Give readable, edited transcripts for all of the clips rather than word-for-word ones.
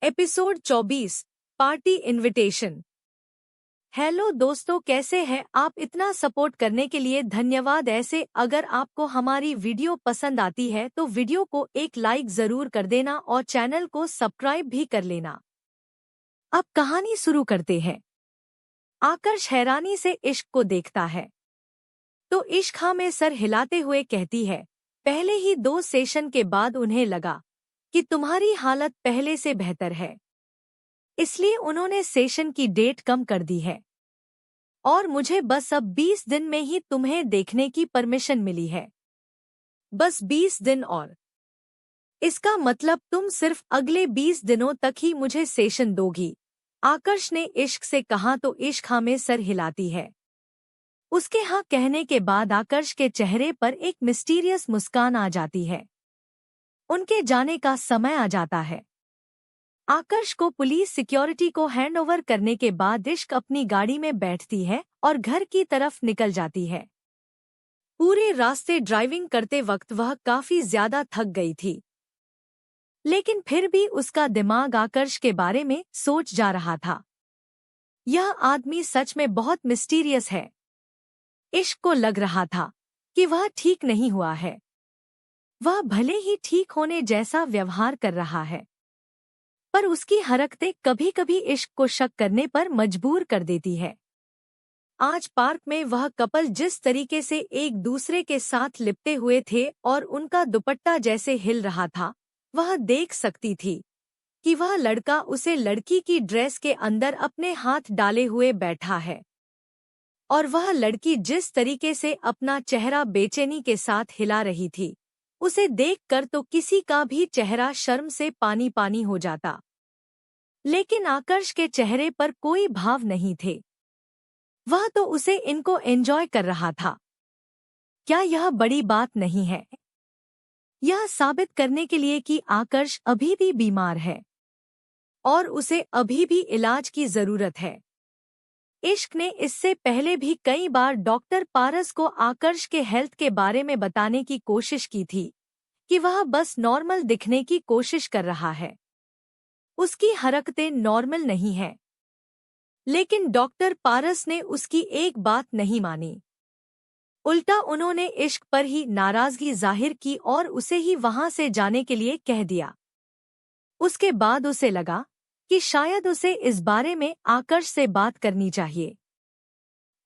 Episode 24 party invitation. Hello दोस्तों, कैसे हैं आप? इतना सपोर्ट करने के लिए धन्यवाद। ऐसे अगर आपको हमारी वीडियो पसंद आती है तो वीडियो को एक लाइक जरूर कर देना और चैनल को सब्सक्राइब भी कर लेना। अब कहानी शुरू करते हैं। आकर्ष हैरानी से इश्क को देखता है तो इश्क हाँ में सर हिलाते हुए कहती है, पहले ही 2 सेशन के बाद उन्हें लगा कि तुम्हारी हालत पहले से बेहतर है, इसलिए उन्होंने सेशन की डेट कम कर दी है और मुझे बस अब 20 दिन में ही तुम्हें देखने की परमिशन मिली है। बस 20 दिन और। इसका मतलब तुम सिर्फ अगले 20 दिनों तक ही मुझे सेशन दोगी। आकर्ष ने इश्क से कहा तो इश्क हाँ में सर हिलाती है। उसके हाँ कहने के बाद आकर्ष के चेहरे पर एक मिस्टीरियस मुस्कान आ जाती है। उनके जाने का समय आ जाता है। आकर्ष को पुलिस सिक्योरिटी को हैंडओवर करने के बाद इश्क अपनी गाड़ी में बैठती है और घर की तरफ निकल जाती है। पूरे रास्ते ड्राइविंग करते वक्त वह काफी ज्यादा थक गई थी, लेकिन फिर भी उसका दिमाग आकर्ष के बारे में सोच जा रहा था। यह आदमी सच में बहुत मिस्टीरियस है। इश्क को लग रहा था कि वह ठीक नहीं हुआ है। वह भले ही ठीक होने जैसा व्यवहार कर रहा है, पर उसकी हरकतें कभी-कभी इश्क को शक करने पर मजबूर कर देती है। आज पार्क में वह कपल जिस तरीके से एक दूसरे के साथ लिपटे हुए थे और उनका दुपट्टा जैसे हिल रहा था, वह देख सकती थी कि वह लड़का उसे लड़की की ड्रेस के अंदर अपने हाथ डाले हुए बैठा है और वह लड़की जिस तरीके से अपना चेहरा बेचैनी के साथ हिला रही थी, उसे देखकर तो किसी का भी चेहरा शर्म से पानी पानी हो जाता। लेकिन आकर्ष के चेहरे पर कोई भाव नहीं थे। वह तो उसे इनको एंजॉय कर रहा था। क्या यह बड़ी बात नहीं है? यह साबित करने के लिए कि आकर्ष अभी भी बीमार है और उसे अभी भी इलाज की जरूरत है। इश्क ने इससे पहले भी कई बार डॉक्टर पारस को आकर्ष के हेल्थ के बारे में बताने की कोशिश की थी कि वह बस नॉर्मल दिखने की कोशिश कर रहा है, उसकी हरकतें नॉर्मल नहीं है। लेकिन डॉक्टर पारस ने उसकी एक बात नहीं मानी। उल्टा उन्होंने इश्क पर ही नाराजगी जाहिर की और उसे ही वहां से जाने के लिए कह दिया। उसके बाद उसे लगा कि शायद उसे इस बारे में आकर्ष से बात करनी चाहिए,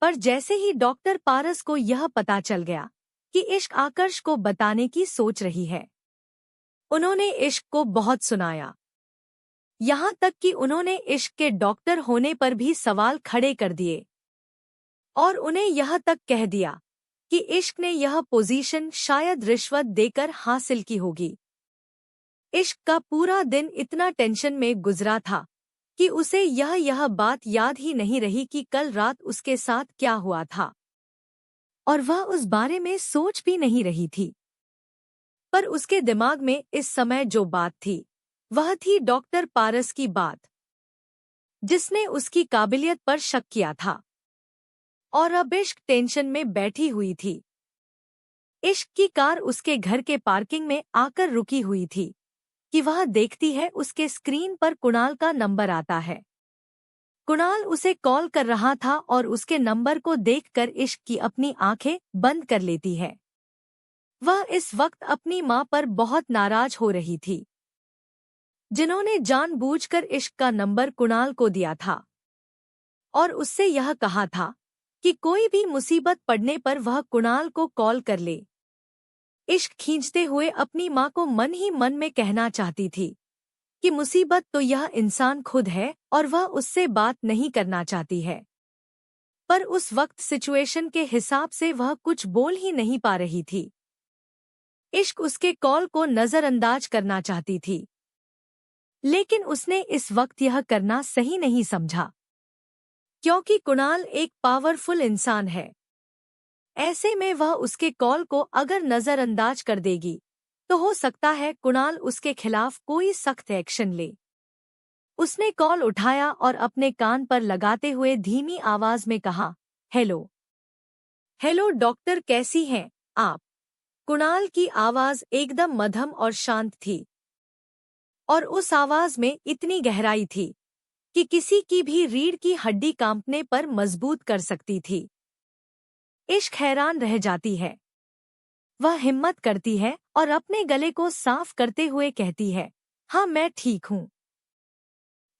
पर जैसे ही डॉक्टर पारस को यह पता चल गया कि इश्क आकर्ष को बताने की सोच रही है, उन्होंने इश्क को बहुत सुनाया। यहाँ तक कि उन्होंने इश्क के डॉक्टर होने पर भी सवाल खड़े कर दिए और उन्हें यह तक कह दिया कि इश्क ने यह पोजीशन शायद रिश्वत देकर हासिल की होगी। इश्क का पूरा दिन इतना टेंशन में गुजरा था कि उसे यह बात याद ही नहीं रही कि कल रात उसके साथ क्या हुआ था, और वह उस बारे में सोच भी नहीं रही थी। पर उसके दिमाग में इस समय जो बात थी वह थी डॉक्टर पारस की बात, जिसने उसकी काबिलियत पर शक किया था और अब इश्क टेंशन में बैठी हुई थी। इश्क की कार उसके घर के पार्किंग में आकर रुकी हुई थी कि वह देखती है उसके स्क्रीन पर कुणाल का नंबर आता है। कुणाल उसे कॉल कर रहा था और उसके नंबर को देखकर इश्क की अपनी आंखें बंद कर लेती है। वह इस वक्त अपनी मां पर बहुत नाराज हो रही थी, जिन्होंने जानबूझकर इश्क का नंबर कुणाल को दिया था और उससे यह कहा था कि कोई भी मुसीबत पड़ने पर वह कुणाल को कॉल कर ले। इश्क खींचते हुए अपनी मां को मन ही मन में कहना चाहती थी कि मुसीबत तो यह इंसान खुद है और वह उससे बात नहीं करना चाहती है, पर उस वक्त सिचुएशन के हिसाब से वह कुछ बोल ही नहीं पा रही थी। इश्क उसके कॉल को नजरअंदाज करना चाहती थी, लेकिन उसने इस वक्त यह करना सही नहीं समझा, क्योंकि कुणाल एक पावरफुल इंसान है। ऐसे में वह उसके कॉल को अगर नजरअंदाज कर देगी तो हो सकता है कुणाल उसके खिलाफ कोई सख्त एक्शन ले। उसने कॉल उठाया और अपने कान पर लगाते हुए धीमी आवाज में कहा, हेलो। हेलो डॉक्टर, कैसी हैं आप? कुणाल की आवाज एकदम मध्यम और शांत थी। और उस आवाज में इतनी गहराई थी कि किसी की भी रीढ़ की हड्डी कांपने पर मजबूत कर सकती थी। इश्क हैरान रह जाती है। वह हिम्मत करती है और अपने गले को साफ करते हुए कहती है, हाँ मैं ठीक हूँ।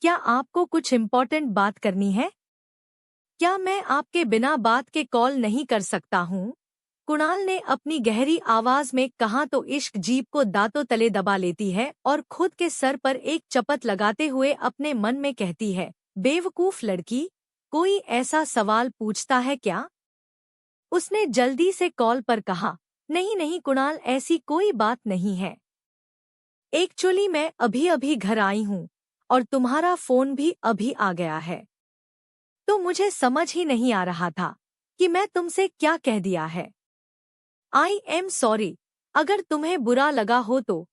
क्या आपको कुछ इम्पोर्टेंट बात करनी है? क्या मैं आपके बिना बात के कॉल नहीं कर सकता हूँ? कुणाल ने अपनी गहरी आवाज में कहा तो इश्क जीभ को दांतों तले दबा लेती है और खुद के सर पर एक चपत लगाते हुए अपने मन में कहती है, बेवकूफ लड़की, कोई ऐसा सवाल पूछता है क्या? उसने जल्दी से कॉल पर कहा, नहीं नहीं कुणाल, ऐसी कोई बात नहीं है। एक्चुअली मैं अभी अभी घर आई हूँ और तुम्हारा फोन भी अभी आ गया है, तो मुझे समझ ही नहीं आ रहा था कि मैं तुमसे क्या कह दिया है। आई एम सॉरी, अगर तुम्हें बुरा लगा हो तो।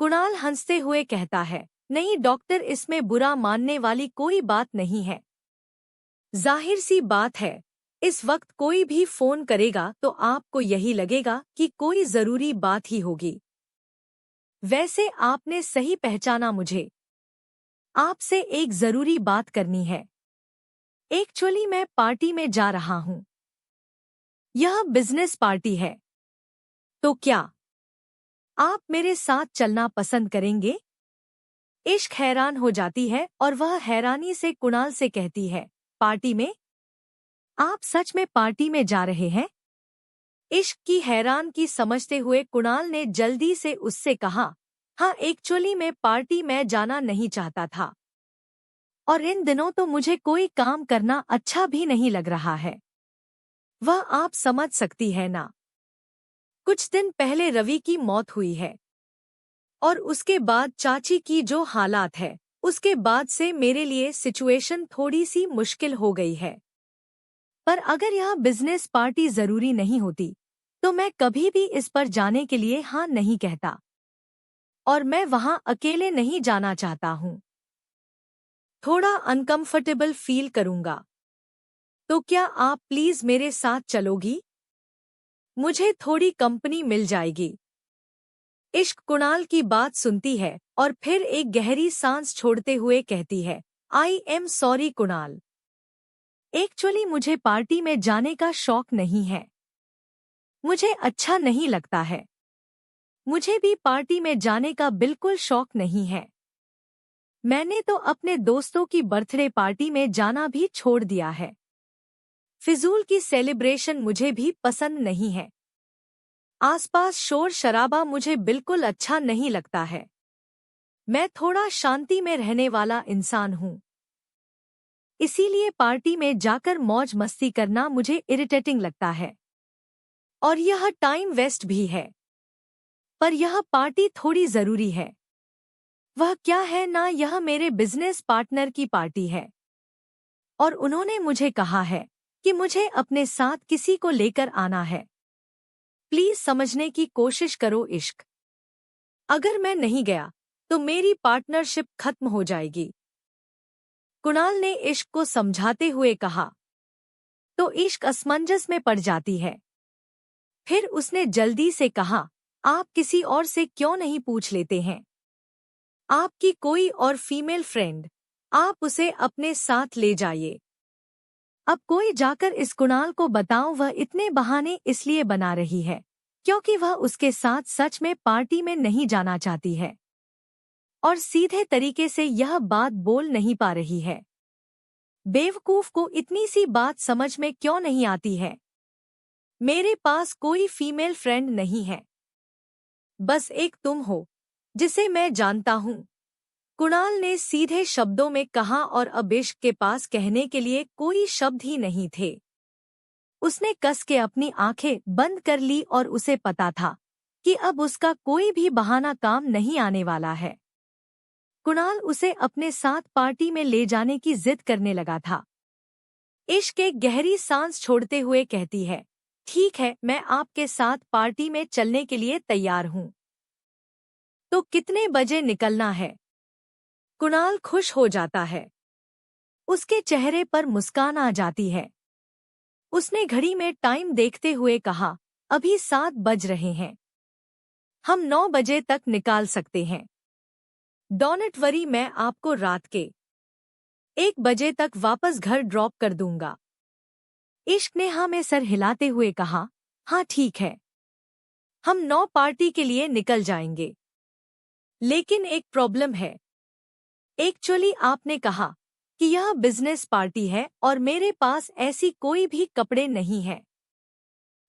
कुणाल हंसते हुए कहता है, नहीं डॉक्टर, इसमें बुरा मानने वाली कोई बात नहीं है। जाहिर सी बात है, इस वक्त कोई भी फोन करेगा तो आपको यही लगेगा कि कोई जरूरी बात ही होगी। वैसे आपने सही पहचाना मुझे। आपसे एक जरूरी बात करनी है। एक्चुअली मैं पार्टी में जा रहा हूँ। यह बिजनेस पार्टी है। तो क्या आप मेरे साथ चलना पसंद करेंगे? इश्क हैरान हो जाती है और वह हैरानी से कुणाल से कहती है, पार्टी में? आप सच में पार्टी में जा रहे हैं? इश्क की हैरान की समझते हुए कुणाल ने जल्दी से उससे कहा, हाँ एक्चुअली मैं पार्टी में जाना नहीं चाहता था और इन दिनों तो मुझे कोई काम करना अच्छा भी नहीं लग रहा है। वह आप समझ सकती है ना, कुछ दिन पहले रवि की मौत हुई है और उसके बाद चाची की जो हालात है, उसके बाद से मेरे लिए सिचुएशन थोड़ी सी मुश्किल हो गई है। पर अगर यह बिजनेस पार्टी जरूरी नहीं होती तो मैं कभी भी इस पर जाने के लिए हाँ नहीं कहता, और मैं वहां अकेले नहीं जाना चाहता हूँ। थोड़ा अनकंफर्टेबल फील करूंगा। तो क्या आप प्लीज मेरे साथ चलोगी? मुझे थोड़ी कंपनी मिल जाएगी। इश्क कुणाल की बात सुनती है और फिर एक गहरी सांस छोड़ते हुए कहती है, I am sorry Kunal, actually मुझे पार्टी में जाने का शौक नहीं है। मुझे अच्छा नहीं लगता है। मुझे भी पार्टी में जाने का बिल्कुल शौक नहीं है। मैंने तो अपने दोस्तों की बर्थडे पार्टी में जाना भी छोड़ दिया है। फिजूल की सेलिब्रेशन मुझे भी पसंद नहीं है। आसपास शोर शराबा मुझे बिल्कुल अच्छा नहीं लगता है। मैं थोड़ा शांति में रहने वाला इंसान हूँ। इसीलिए पार्टी में जाकर मौज मस्ती करना मुझे इरिटेटिंग लगता है और यह टाइम वेस्ट भी है। पर यह पार्टी थोड़ी जरूरी है। वह क्या है ना, यह मेरे बिजनेस पार्टनर की पार्टी है और उन्होंने मुझे कहा है कि मुझे अपने साथ किसी को लेकर आना है। प्लीज समझने की कोशिश करो इश्क। अगर मैं नहीं गया तो मेरी पार्टनरशिप खत्म हो जाएगी। कुणाल ने इश्क को समझाते हुए कहा। तो इश्क असमंजस में पड़ जाती है। फिर उसने जल्दी से कहा, आप किसी और से क्यों नहीं पूछ लेते हैं? आपकी कोई और फीमेल फ्रेंड, आप उसे अपने साथ ले जाइए। अब कोई जाकर इस कुणाल को बताओ वह इतने बहाने इसलिए बना रही है क्योंकि वह उसके साथ सच में पार्टी में नहीं जाना चाहती है और सीधे तरीके से यह बात बोल नहीं पा रही है। बेवकूफ को इतनी सी बात समझ में क्यों नहीं आती है? मेरे पास कोई फीमेल फ्रेंड नहीं है, बस एक तुम हो जिसे मैं जानता हूँ। कुणाल ने सीधे शब्दों में कहा और अब इश्क के पास कहने के लिए कोई शब्द ही नहीं थे। उसने कस के अपनी आंखें बंद कर ली और उसे पता था कि अब उसका कोई भी बहाना काम नहीं आने वाला है। कुणाल उसे अपने साथ पार्टी में ले जाने की जिद करने लगा था। इश्क एक गहरी सांस छोड़ते हुए कहती है, ठीक है, मैं आपके साथ पार्टी में चलने के लिए तैयार हूँ। तो कितने बजे निकलना है? कुणाल खुश हो जाता है। उसके चेहरे पर मुस्कान आ जाती है। उसने घड़ी में टाइम देखते हुए कहा, अभी 7 बज रहे हैं। हम 9 बजे तक निकाल सकते हैं। डोंट वरी, मैं आपको रात के 1 बजे तक वापस घर ड्रॉप कर दूंगा। इश्क ने हाँ में सर हिलाते हुए कहा, हाँ ठीक है, हम 9 पार्टी के लिए निकल जाएंगे। लेकिन एक प्रॉब्लम है। एक्चुअली आपने कहा कि यह बिजनेस पार्टी है और मेरे पास ऐसी कोई भी कपड़े नहीं है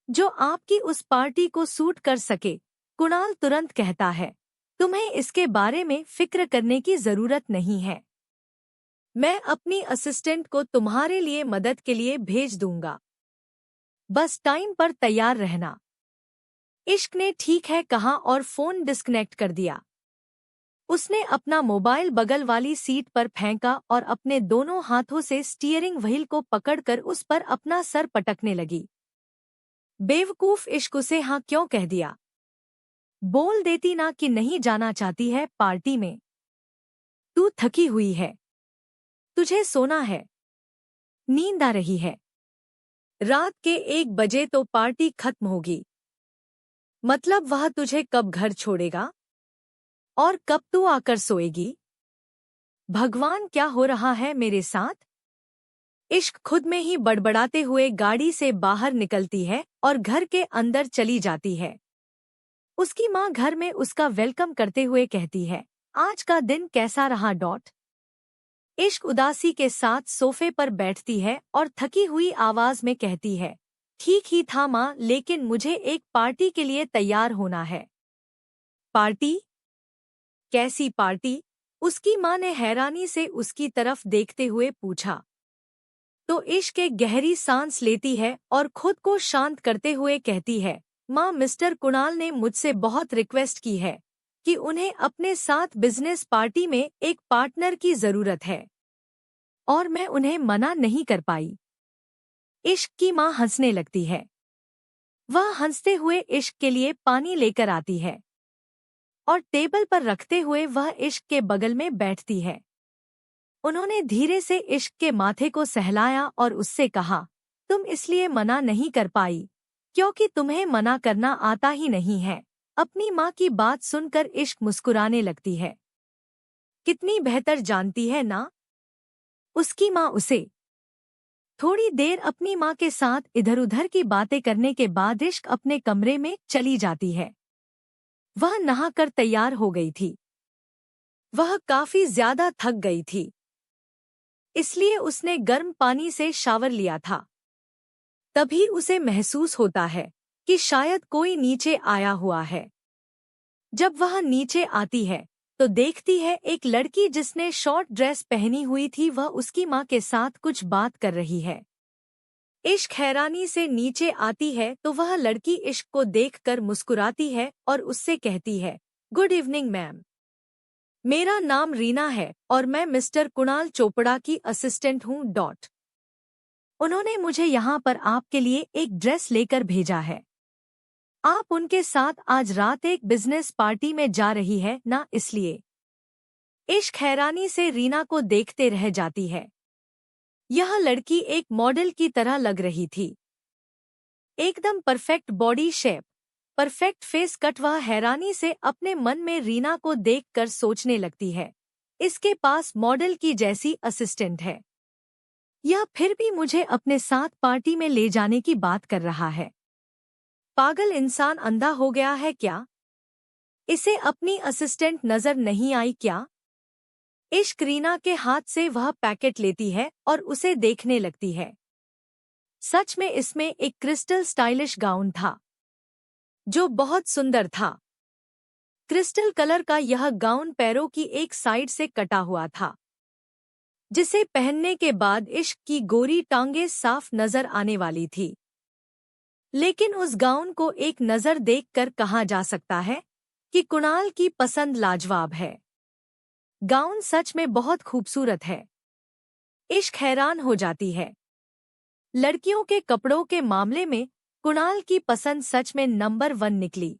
जो आपकी उस पार्टी को सूट कर सके। कुणाल तुरंत कहता है, तुम्हें इसके बारे में फिक्र करने की जरूरत नहीं है। मैं अपनी असिस्टेंट को तुम्हारे लिए मदद के लिए भेज दूंगा, बस टाइम पर तैयार रहना। इश्क ने ठीक है कहा और फोन डिस्कनेक्ट कर दिया। उसने अपना मोबाइल बगल वाली सीट पर फेंका और अपने दोनों हाथों से स्टीयरिंग व्हील को पकड़कर उस पर अपना सर पटकने लगी। बेवकूफ, इश्क उसे हाँ क्यों कह दिया? बोल देती ना कि नहीं जाना चाहती है पार्टी में। तू थकी हुई है, तुझे सोना है, नींद आ रही है। रात के 1 बजे तो पार्टी खत्म होगी। मतलब वह तुझे कब घर छोड़ेगा और कब तू आकर सोएगी? भगवान, क्या हो रहा है मेरे साथ? इश्क खुद में ही बड़बड़ाते हुए गाड़ी से बाहर निकलती है और घर के अंदर चली जाती है। उसकी माँ घर में उसका वेलकम करते हुए कहती है, आज का दिन कैसा रहा? इश्क उदासी के साथ सोफे पर बैठती है और थकी हुई आवाज में कहती है, ठीक ही था माँ, लेकिन मुझे एक पार्टी के लिए तैयार होना है। पार्टी? कैसी पार्टी? उसकी माँ ने हैरानी से उसकी तरफ देखते हुए पूछा। तो इश्क एक गहरी सांस लेती है और खुद को शांत करते हुए कहती है, माँ, मिस्टर कुणाल ने मुझसे बहुत रिक्वेस्ट की है कि उन्हें अपने साथ बिजनेस पार्टी में एक पार्टनर की जरूरत है और मैं उन्हें मना नहीं कर पाई। इश्क की माँ हंसने लगती है। वह हंसते हुए इश्क के लिए पानी लेकर आती है और टेबल पर रखते हुए वह इश्क के बगल में बैठती है। उन्होंने धीरे से इश्क के माथे को सहलाया और उससे कहा, तुम इसलिए मना नहीं कर पाई क्योंकि तुम्हें मना करना आता ही नहीं है। अपनी माँ की बात सुनकर इश्क मुस्कुराने लगती है। कितनी बेहतर जानती है ना उसकी माँ उसे। थोड़ी देर अपनी माँ के साथ इधर-उधर की बातें करने के बाद इश्क अपने कमरे में चली जाती है। वह नहाकर तैयार हो गई थी। वह काफी ज्यादा थक गई थी, इसलिए उसने गर्म पानी से शावर लिया था। तभी उसे महसूस होता है कि शायद कोई नीचे आया हुआ है। जब वह नीचे आती है तो देखती है एक लड़की जिसने शॉर्ट ड्रेस पहनी हुई थी, वह उसकी माँ के साथ कुछ बात कर रही है। इश्क हैरानी से नीचे आती है तो वह लड़की इश्क को देखकर मुस्कुराती है और उससे कहती है, गुड इवनिंग मैम, मेरा नाम रीना है और मैं मिस्टर कुणाल चोपड़ा की असिस्टेंट हूँ। उन्होंने मुझे यहाँ पर आपके लिए एक ड्रेस लेकर भेजा है। आप उनके साथ आज रात एक बिजनेस पार्टी में जा रही है ना, इसलिए। इश्क हैरानी से रीना को देखते रह जाती है। यह लड़की एक मॉडल की तरह लग रही थी। एकदम perfect body shape, perfect face cut. वह हैरानी से अपने मन में रीना को देखकर सोचने लगती है, इसके पास मॉडल की जैसी असिस्टेंट है, यह फिर भी मुझे अपने साथ पार्टी में ले जाने की बात कर रहा है। पागल इंसान अंधा हो गया है क्या? इसे अपनी असिस्टेंट नजर नहीं आई क्या? इश्क रीना के हाथ से वह पैकेट लेती है और उसे देखने लगती है। सच में इसमें एक क्रिस्टल स्टाइलिश गाउन था जो बहुत सुंदर था। क्रिस्टल कलर का यह गाउन पैरों की एक साइड से कटा हुआ था, जिसे पहनने के बाद इश्क की गोरी टांगें साफ नजर आने वाली थी। लेकिन उस गाउन को एक नजर देखकर कहा जा सकता है कि कुणाल की पसंद लाजवाब है। गाउन सच में बहुत खूबसूरत है। इश्क हैरान हो जाती है। लड़कियों के कपड़ों के मामले में कुणाल की पसंद सच में नंबर 1 निकली,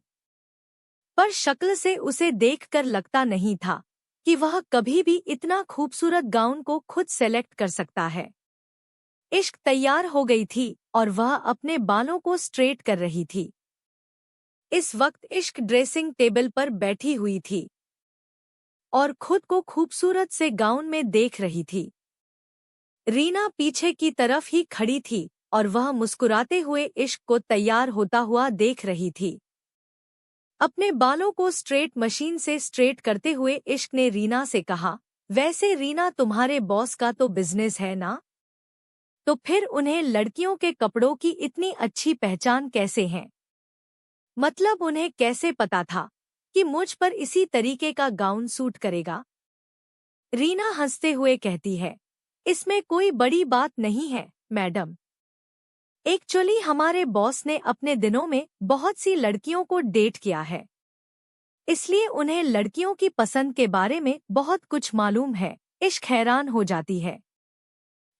पर शक्ल से उसे देखकर लगता नहीं था कि वह कभी भी इतना खूबसूरत गाउन को खुद सेलेक्ट कर सकता है। इश्क तैयार हो गई थी और वह अपने बालों को स्ट्रेट कर रही थी। इस वक्त इश्क ड्रेसिंग टेबल पर बैठी हुई थी। और खुद को खूबसूरत से गाउन में देख रही थी। रीना पीछे की तरफ ही खड़ी थी और वह मुस्कुराते हुए इश्क को तैयार होता हुआ देख रही थी। अपने बालों को स्ट्रेट मशीन से स्ट्रेट करते हुए इश्क ने रीना से कहा, वैसे रीना तुम्हारे बॉस का तो बिजनेस है ना? तो फिर उन्हें लड़कियों के कपड़ों की इतनी अच्छी पहचान कैसे है? मतलब उन्हें कैसे पता था कि मुझ पर इसी तरीके का गाउन सूट करेगा? रीना हंसते हुए कहती है, इसमें कोई बड़ी बात नहीं है मैडम। एक्चुअली हमारे बॉस ने अपने दिनों में बहुत सी लड़कियों को डेट किया है, इसलिए उन्हें लड़कियों की पसंद के बारे में बहुत कुछ मालूम है। इश्क हैरान हो जाती है।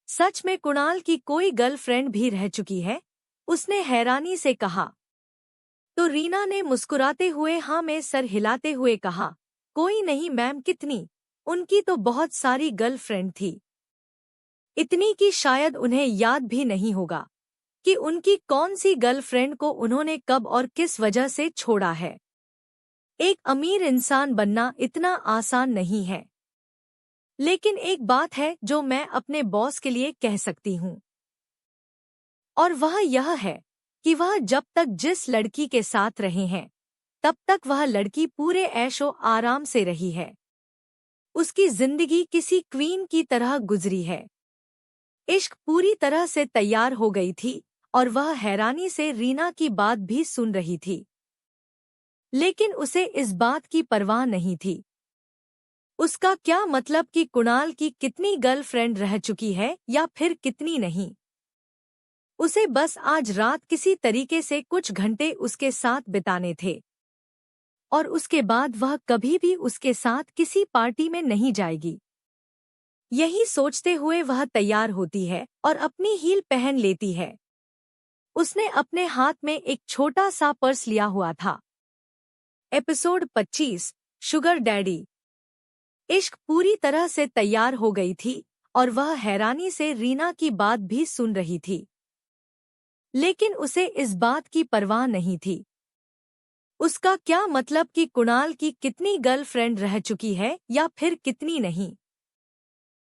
सच में कुणाल की कोई गर्लफ्रेंड भी रह चुकी है? उसने हैरानी से कहा। तो रीना ने मुस्कुराते हुए हाँ में सर हिलाते हुए कहा, कोई नहीं मैम। कितनी? उनकी तो बहुत सारी गर्लफ्रेंड थी, इतनी कि शायद उन्हें याद भी नहीं होगा कि उनकी कौन सी गर्लफ्रेंड को उन्होंने कब और किस वजह से छोड़ा है। एक अमीर इंसान बनना इतना आसान नहीं है। लेकिन एक बात है जो मैं अपने बॉस के लिए कह सकती हूँ, और वह यह है कि वह जब तक जिस लड़की के साथ रहे हैं तब तक वह लड़की पूरे ऐशो आराम से रही है। उसकी जिंदगी किसी क्वीन की तरह गुजरी है। इश्क पूरी तरह से तैयार हो गई थी और वह हैरानी से रीना की बात भी सुन रही थी, लेकिन उसे इस बात की परवाह नहीं थी। उसका क्या मतलब कि कुणाल की कितनी गर्लफ्रेंड रह चुकी है या फिर कितनी नहीं। उसे बस आज रात किसी तरीके से कुछ घंटे उसके साथ बिताने थे और उसके बाद वह कभी भी उसके साथ किसी पार्टी में नहीं जाएगी। यही सोचते हुए वह तैयार होती है और अपनी हील पहन लेती है। उसने अपने हाथ में एक छोटा सा पर्स लिया हुआ था। Episode 25, sugar daddy. इश्क पूरी तरह से तैयार हो गई थी और वह हैरानी से रीना की बात भी सुन रही थी, लेकिन उसे इस बात की परवाह नहीं थी। उसका क्या मतलब कि कुणाल की कितनी गर्लफ्रेंड रह चुकी है या फिर कितनी नहीं।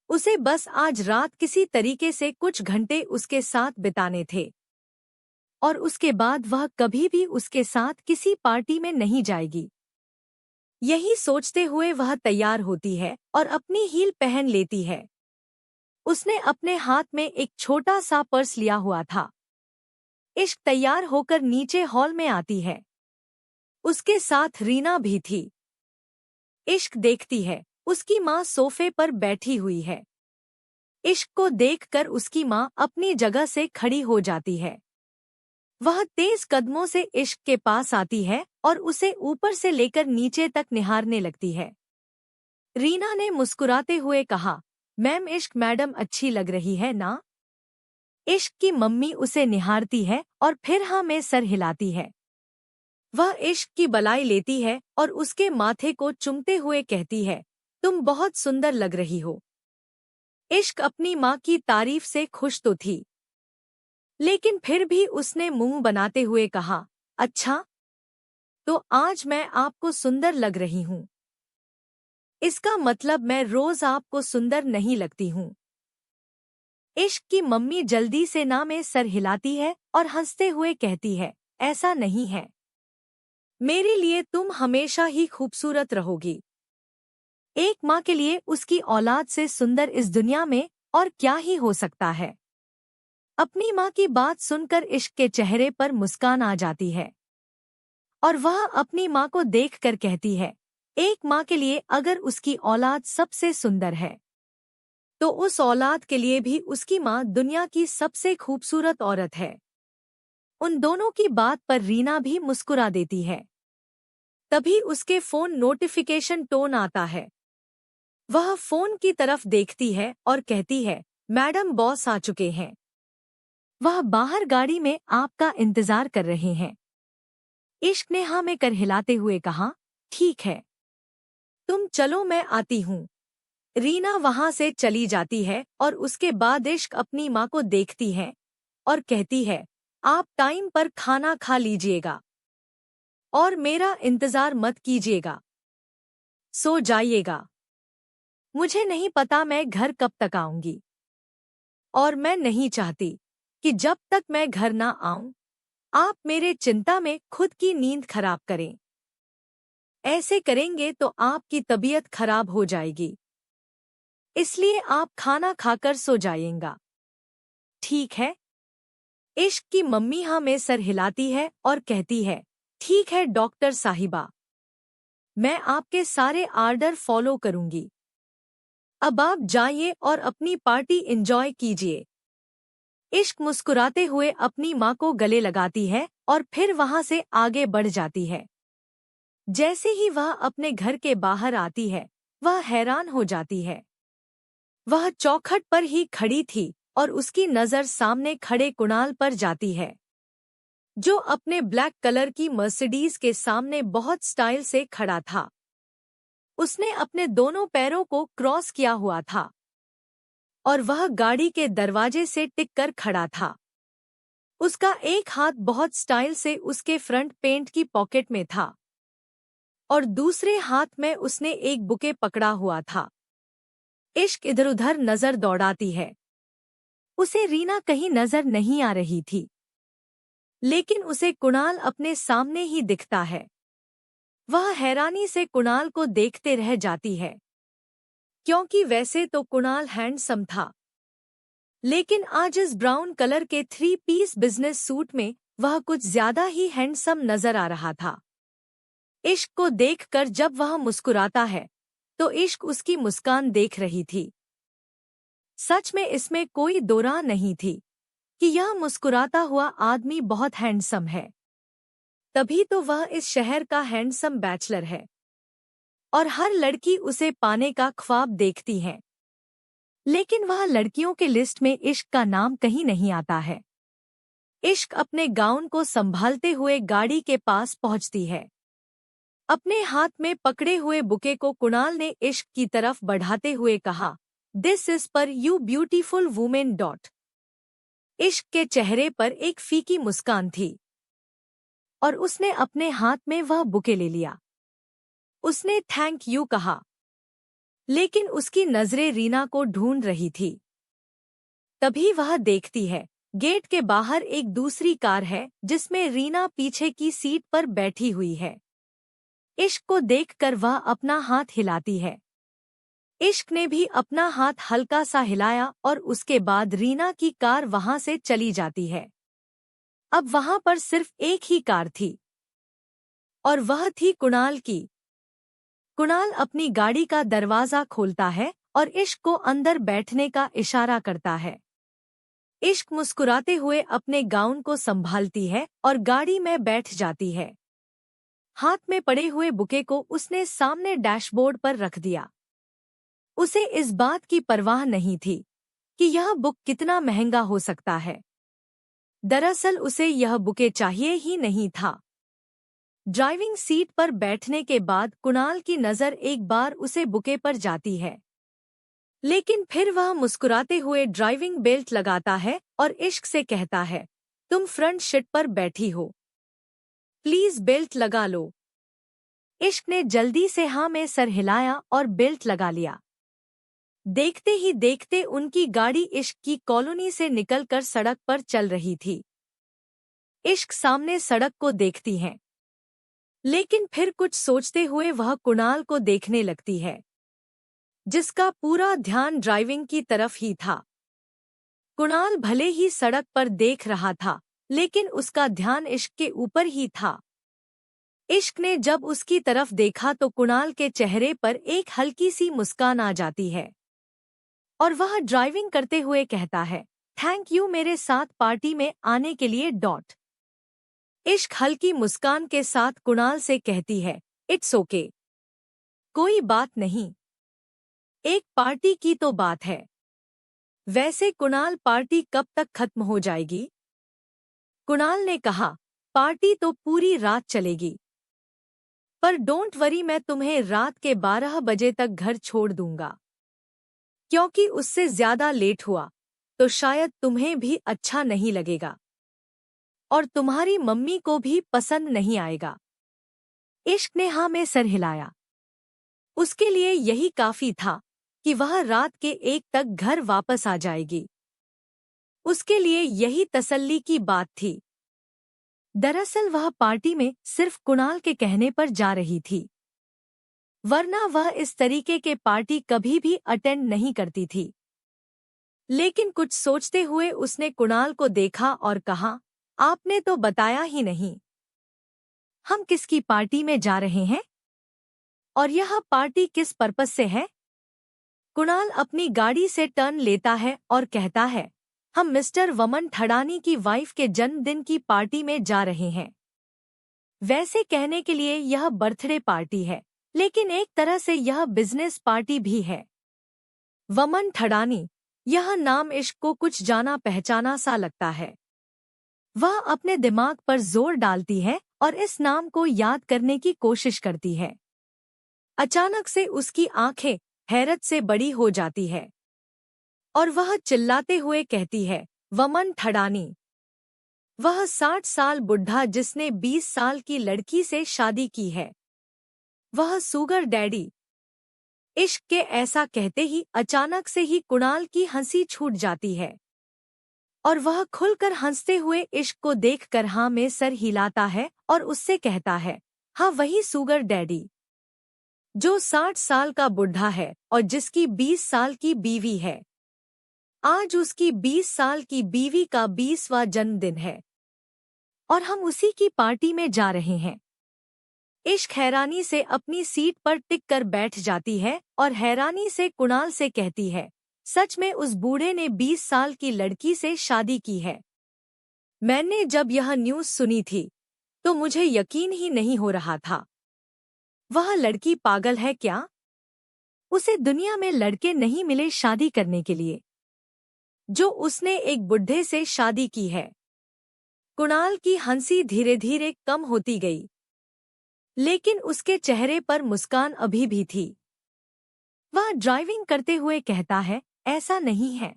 उसे बस आज रात किसी तरीके से कुछ घंटे उसके साथ बिताने थे और उसके बाद वह कभी भी उसके साथ किसी पार्टी में नहीं जाएगी। यही सोचते हुए वह तैयार होती है और अपनी हील पहन लेती है। उसने अपने हाथ में एक छोटा सा पर्स लिया हुआ था। इश्क तैयार होकर नीचे हॉल में आती है। उसके साथ रीना भी थी। इश्क देखती है, उसकी माँ सोफे पर बैठी हुई है। इश्क को देखकर उसकी माँ अपनी जगह से खड़ी हो जाती है। वह तेज कदमों से इश्क के पास आती है और उसे ऊपर से लेकर नीचे तक निहारने लगती है। रीना ने मुस्कुराते हुए कहा, मैम इश्क मैडम अच्छी लग रही है ना? इश्क की मम्मी उसे निहारती है और फिर हाँ में सर हिलाती है। वह इश्क की बलाई लेती है और उसके माथे को चूमते हुए कहती है, तुम बहुत सुंदर लग रही हो। इश्क अपनी माँ की तारीफ से खुश तो थी, लेकिन फिर भी उसने मुंह बनाते हुए कहा, अच्छा, तो आज मैं आपको सुंदर लग रही हूँ। इसका मतलब मैं रोज आपको सुंदर नहीं लगती हूँ। इश्क की मम्मी जल्दी से ना में सर हिलाती है और हंसते हुए कहती है, ऐसा नहीं है, मेरे लिए तुम हमेशा ही खूबसूरत रहोगी। एक माँ के लिए उसकी औलाद से सुंदर इस दुनिया में और क्या ही हो सकता है। अपनी माँ की बात सुनकर इश्क के चेहरे पर मुस्कान आ जाती है और वह अपनी माँ को देखकर कहती है, एक माँ के लिए अगर उसकी औलाद सबसे सुंदर है तो उस औलाद के लिए भी उसकी माँ दुनिया की सबसे खूबसूरत औरत है। उन दोनों की बात पर रीना भी मुस्कुरा देती है। तभी उसके फोन नोटिफिकेशन टोन आता है। वह फोन की तरफ देखती है और कहती है, मैडम बॉस आ चुके हैं। वह बाहर गाड़ी में आपका इंतजार कर रहे हैं। इश्क ने हाँ में कर हिलाते हुए कहा, ठीक है, तुम चलो मैं आती हूँ। रीना वहां से चली जाती है और उसके बाद इश्क अपनी माँ को देखती है और कहती है, आप टाइम पर खाना खा लीजिएगा और मेरा इंतजार मत कीजिएगा, सो जाइएगा। मुझे नहीं पता मैं घर कब तक आऊंगी, और मैं नहीं चाहती कि जब तक मैं घर ना आऊं आप मेरे चिंता में खुद की नींद खराब करें। ऐसे करेंगे तो आपकी तबीयत खराब हो जाएगी, इसलिए आप खाना खाकर सो जाइएगा, ठीक है? इश्क की मम्मी हाँ में सर हिलाती है और कहती है, ठीक है डॉक्टर साहिबा, मैं आपके सारे आर्डर फॉलो करूंगी। अब आप जाइए और अपनी पार्टी एंजॉय कीजिए। इश्क मुस्कुराते हुए अपनी माँ को गले लगाती है और फिर वहां से आगे बढ़ जाती है। जैसे ही वह अपने घर के बाहर आती है, वह हैरान हो जाती है। वह चौखट पर ही खड़ी थी और उसकी नज़र सामने खड़े कुणाल पर जाती है, जो अपने ब्लैक कलर की मर्सिडीज के सामने बहुत स्टाइल से खड़ा था। उसने अपने दोनों पैरों को क्रॉस किया हुआ था और वह गाड़ी के दरवाजे से टिककर खड़ा था। उसका एक हाथ बहुत स्टाइल से उसके फ्रंट पेंट की पॉकेट में था और दूसरे हाथ में उसने एक बुके पकड़ा हुआ था। इश्क इधर-उधर नजर दौड़ाती है। उसे रीना कहीं नजर नहीं आ रही थी, लेकिन उसे कुणाल अपने सामने ही दिखता है। वह हैरानी से कुणाल को देखते रह जाती है, क्योंकि वैसे तो कुणाल हैंडसम था, लेकिन आज इस ब्राउन कलर के 3 पीस बिजनेस सूट में वह कुछ ज्यादा ही हैंडसम नजर आ रहा था। इश्क को देखकर जब वह मुस्कुराता है, तो इश्क उसकी मुस्कान देख रही थी। सच में इसमें कोई दो राह नहीं थी कि यह मुस्कुराता हुआ आदमी बहुत हैंडसम है। तभी तो वह इस शहर का हैंडसम बैचलर है और हर लड़की उसे पाने का ख्वाब देखती है। लेकिन वह लड़कियों के लिस्ट में इश्क का नाम कहीं नहीं आता है। इश्क अपने गाउन को संभालते हुए गाड़ी के पास पहुंचती है। अपने हाथ में पकड़े हुए बुके को कुणाल ने इश्क की तरफ बढ़ाते हुए कहा, दिस इज पर यू ब्यूटीफुल वुमेन डॉट। इश्क के चेहरे पर एक फीकी मुस्कान थी और उसने अपने हाथ में वह बुके ले लिया। उसने थैंक यू कहा, लेकिन उसकी नजरें रीना को ढूंढ रही थी। तभी वह देखती है, गेट के बाहर एक दूसरी कार है जिसमें रीना पीछे की सीट पर बैठी हुई है। इश्क को देखकर वह अपना हाथ हिलाती है। इश्क ने भी अपना हाथ हल्का सा हिलाया और उसके बाद रीना की कार वहां से चली जाती है। अब वहां पर सिर्फ एक ही कार थी और वह थी कुणाल की। कुणाल अपनी गाड़ी का दरवाजा खोलता है और इश्क को अंदर बैठने का इशारा करता है। इश्क मुस्कुराते हुए अपने गाउन को संभालती है और गाड़ी में बैठ जाती है। हाथ में पड़े हुए बुके को उसने सामने डैशबोर्ड पर रख दिया। उसे इस बात की परवाह नहीं थी कि यह बुक कितना महंगा हो सकता है। दरअसल उसे यह बुके चाहिए ही नहीं था। ड्राइविंग सीट पर बैठने के बाद कुणाल की नज़र एक बार उसे बुके पर जाती है, लेकिन फिर वह मुस्कुराते हुए ड्राइविंग बेल्ट लगाता है और इश्क से कहता है, तुम फ्रंट सीट पर बैठी हो, प्लीज बेल्ट लगा लो। इश्क ने जल्दी से हाँ में सर हिलाया और बेल्ट लगा लिया। देखते ही देखते उनकी गाड़ी इश्क की कॉलोनी से निकलकर सड़क पर चल रही थी। इश्क सामने सड़क को देखती है, लेकिन फिर कुछ सोचते हुए वह कुणाल को देखने लगती है, जिसका पूरा ध्यान ड्राइविंग की तरफ ही था। कुणाल भले ही सड़क पर देख रहा था, लेकिन उसका ध्यान इश्क के ऊपर ही था। इश्क ने जब उसकी तरफ देखा तो कुणाल के चेहरे पर एक हल्की सी मुस्कान आ जाती है और वह ड्राइविंग करते हुए कहता है, थैंक यू मेरे साथ पार्टी में आने के लिए डॉट। इश्क हल्की मुस्कान के साथ कुणाल से कहती है, इट्स ओके, कोई बात नहीं, एक पार्टी की तो बात है। वैसे कुणाल पार्टी कब तक खत्म हो जाएगी? कुणाल ने कहा, पार्टी तो पूरी रात चलेगी, पर डोंट वरी, मैं तुम्हें रात के 12 बजे तक घर छोड़ दूंगा, क्योंकि उससे ज्यादा लेट हुआ तो शायद तुम्हें भी अच्छा नहीं लगेगा और तुम्हारी मम्मी को भी पसंद नहीं आएगा। इश्क ने हाँ में सर हिलाया। उसके लिए यही काफी था कि वह रात के 1 तक घर वापस आ जाएगी। उसके लिए यही तसल्ली की बात थी। दरअसल वह पार्टी में सिर्फ कुणाल के कहने पर जा रही थी, वरना वह इस तरीके के पार्टी कभी भी अटेंड नहीं करती थी। लेकिन कुछ सोचते हुए उसने कुणाल को देखा और कहा, आपने तो बताया ही नहीं, हम किसकी पार्टी में जा रहे हैं और यह पार्टी किस पर्पस से है। कुणाल अपनी गाड़ी से टर्न लेता है और कहता है, हम मिस्टर वमन ठडानी की वाइफ के जन्मदिन की पार्टी में जा रहे हैं। वैसे कहने के लिए यह बर्थडे पार्टी है, लेकिन एक तरह से यह बिजनेस पार्टी भी है। वमन ठडानी, यह नाम इश्क को कुछ जाना पहचाना सा लगता है। वह अपने दिमाग पर जोर डालती है और इस नाम को याद करने की कोशिश करती है। अचानक से उसकी आंखें हैरत से बड़ी हो जाती है और वह चिल्लाते हुए कहती है, वमन ठडानी। वह 60 साल बुढ़ा जिसने 20 साल की लड़की से शादी की है, वह सुगर डैडी। इश्क के ऐसा कहते ही अचानक से ही कुणाल की हंसी छूट जाती है और वह खुलकर हंसते हुए इश्क को देखकर हाँ में सर हिलाता है और उससे कहता है, हाँ वही सुगर डैडी, जो 60 साल का बुढ़ा है और जिसकी 20 साल की बीवी है। आज उसकी 20 साल की बीवी का 20वां जन्मदिन है और हम उसी की पार्टी में जा रहे हैं। इश्क हैरानी से अपनी सीट पर टिक कर बैठ जाती है और हैरानी से कुणाल से कहती है, सच में उस बूढ़े ने 20 साल की लड़की से शादी की है। मैंने जब यह न्यूज़ सुनी थी तो मुझे यकीन ही नहीं हो रहा था। वह लड़की पागल है क्या? उसे दुनिया में लड़के नहीं मिले शादी करने के लिए, जो उसने एक बुढ़े से शादी की है। कुणाल की हंसी धीरे धीरे कम होती गई, लेकिन उसके चेहरे पर मुस्कान अभी भी थी। वह ड्राइविंग करते हुए कहता है, ऐसा नहीं है।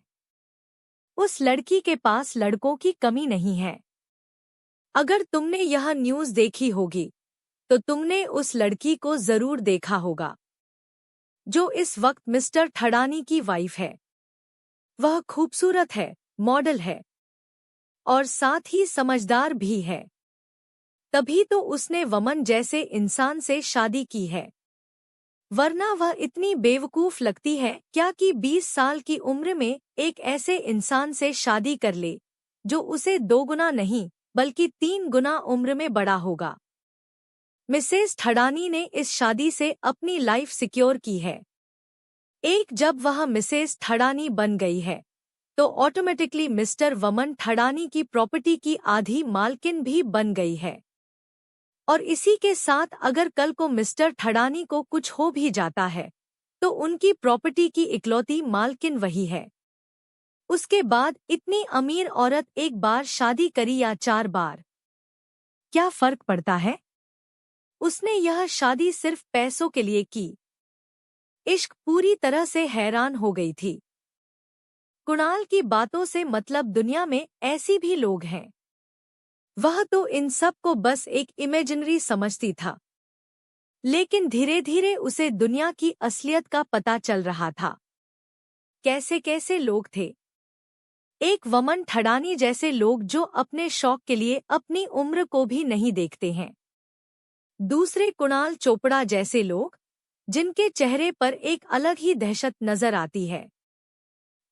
उस लड़की के पास लड़कों की कमी नहीं है। अगर तुमने यह न्यूज़ देखी होगी तो तुमने उस लड़की को जरूर देखा होगा, जो इस वक्त मिस्टर ठडानी की वाइफ है। वह खूबसूरत है, मॉडल है और साथ ही समझदार भी है। तभी तो उसने वमन जैसे इंसान से शादी की है, वरना वह इतनी बेवकूफ लगती है क्या कि 20 साल की उम्र में एक ऐसे इंसान से शादी कर ले जो उसे 2 गुना नहीं बल्कि 3 गुना उम्र में बड़ा होगा। मिसेस ठडानी ने इस शादी से अपनी लाइफ सिक्योर की है। एक जब वह मिसेस ठडानी बन गई है तो ऑटोमेटिकली मिस्टर वमन ठडानी की प्रॉपर्टी की आधी मालकिन भी बन गई है। और इसी के साथ अगर कल को मिस्टर ठडानी को कुछ हो भी जाता है तो उनकी प्रॉपर्टी की इकलौती मालकिन वही है। उसके बाद इतनी अमीर औरत एक बार शादी करी या 4 बार, क्या फर्क पड़ता है? उसने यह शादी सिर्फ पैसों के लिए की। इश्क पूरी तरह से हैरान हो गई थी। कुणाल की बातों से मतलब दुनिया में ऐसी भी लोग हैं। वह तो इन सब को बस एक इमेजिनरी समझती था, लेकिन धीरे धीरे उसे दुनिया की असलियत का पता चल रहा था। कैसे कैसे लोग थे। एक वमन ठडानी जैसे लोग जो अपने शौक के लिए अपनी उम्र को भी नहीं देखते हैं। दूसरे कुणाल चोपड़ा जैसे लोग, जिनके चेहरे पर एक अलग ही दहशत नजर आती है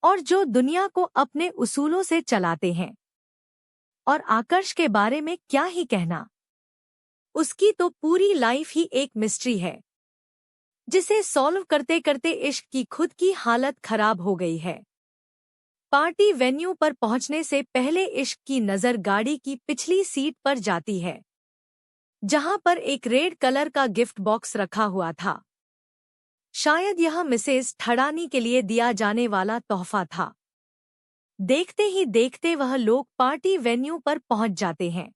और जो दुनिया को अपने उसूलों से चलाते हैं। और आकर्ष के बारे में क्या ही कहना। उसकी तो पूरी लाइफ ही एक मिस्ट्री है, जिसे सॉल्व करते करते इश्क की खुद की हालत खराब हो गई है। पार्टी वेन्यू पर पहुंचने से पहले इश्क की नज़र गाड़ी की पिछली सीट पर जाती है, जहां पर एक रेड कलर का गिफ्ट बॉक्स रखा हुआ था। शायद यह मिसेस ठडानी के लिए दिया जाने वाला तोहफा था। देखते ही देखते वह लोग पार्टी वेन्यू पर पहुंच जाते हैं।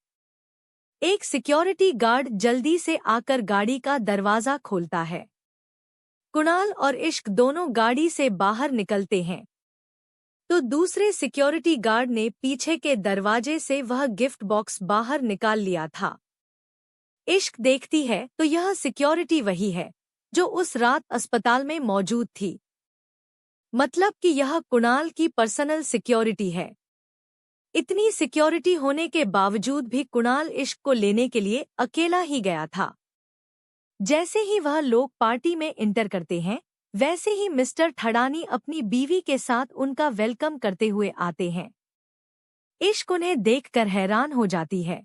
एक सिक्योरिटी गार्ड जल्दी से आकर गाड़ी का दरवाजा खोलता है। कुणाल और इश्क दोनों गाड़ी से बाहर निकलते हैं तो दूसरे सिक्योरिटी गार्ड ने पीछे के दरवाजे से वह गिफ्ट बॉक्स बाहर निकाल लिया था। इश्क देखती है तो यह सिक्योरिटी वही है जो उस रात अस्पताल में मौजूद थी। मतलब कि यह कुणाल की पर्सनल सिक्योरिटी है। इतनी सिक्योरिटी होने के बावजूद भी कुणाल इश्क को लेने के लिए अकेला ही गया था। जैसे ही वह लोग पार्टी में इंटर करते हैं, वैसे ही मिस्टर ठडानी अपनी बीवी के साथ उनका वेलकम करते हुए आते हैं। इश्क उन्हें देखकर हैरान हो जाती है।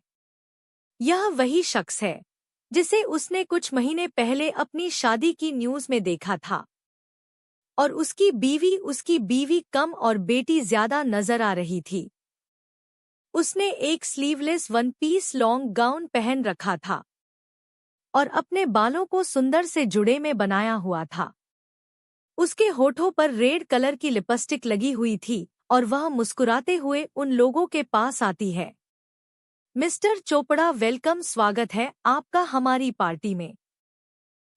यह वही शख्स है जिसे उसने कुछ महीने पहले अपनी शादी की न्यूज़ में देखा था, और उसकी बीवी कम और बेटी ज्यादा नजर आ रही थी। उसने एक sleeveless one piece long gown पहन रखा था और अपने बालों को सुंदर से जुड़े में बनाया हुआ था। उसके होठों पर रेड कलर की लिपस्टिक लगी हुई थी और वह मुस्कुराते हुए उन लोगों के पास आती है। मिस्टर चोपड़ा, वेलकम, स्वागत है आपका हमारी पार्टी में।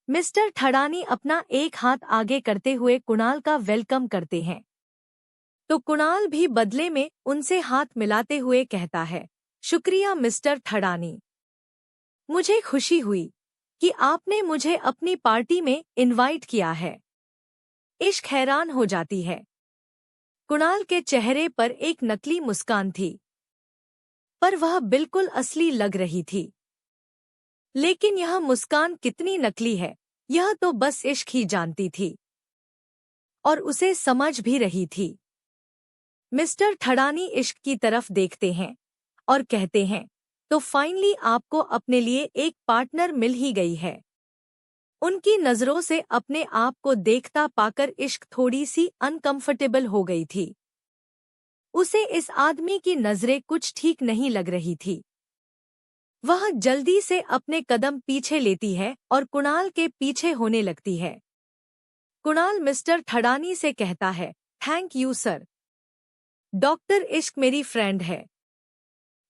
मिस्टर ठडानी अपना एक हाथ आगे करते हुए कुणाल का वेलकम करते हैं, तो कुणाल भी बदले में उनसे हाथ मिलाते हुए कहता है, शुक्रिया मिस्टर ठडानी, मुझे खुशी हुई कि आपने मुझे अपनी पार्टी में इनवाइट किया है। इश्क हैरान हो जाती है। कुणाल के चेहरे पर एक नकली मुस्कान थी, पर वह बिल्कुल असली लग रही थी। लेकिन यह मुस्कान कितनी नकली है, यह तो बस इश्क ही जानती थी, और उसे समझ भी रही थी। मिस्टर ठडानी इश्क की तरफ देखते हैं और कहते हैं, तो फाइनली आपको अपने लिए एक पार्टनर मिल ही गई है। उनकी नजरों से अपने आप को देखता पाकर इश्क थोड़ी सी अनकंफर्टेबल हो गई थी। उसे इस आदमी की नजरें कुछ ठीक नहीं लग रही थी। वह जल्दी से अपने कदम पीछे लेती है और कुणाल के पीछे होने लगती है। कुणाल मिस्टर ठडानी से कहता है, थैंक यू सर। डॉक्टर इश्क मेरी फ्रेंड है।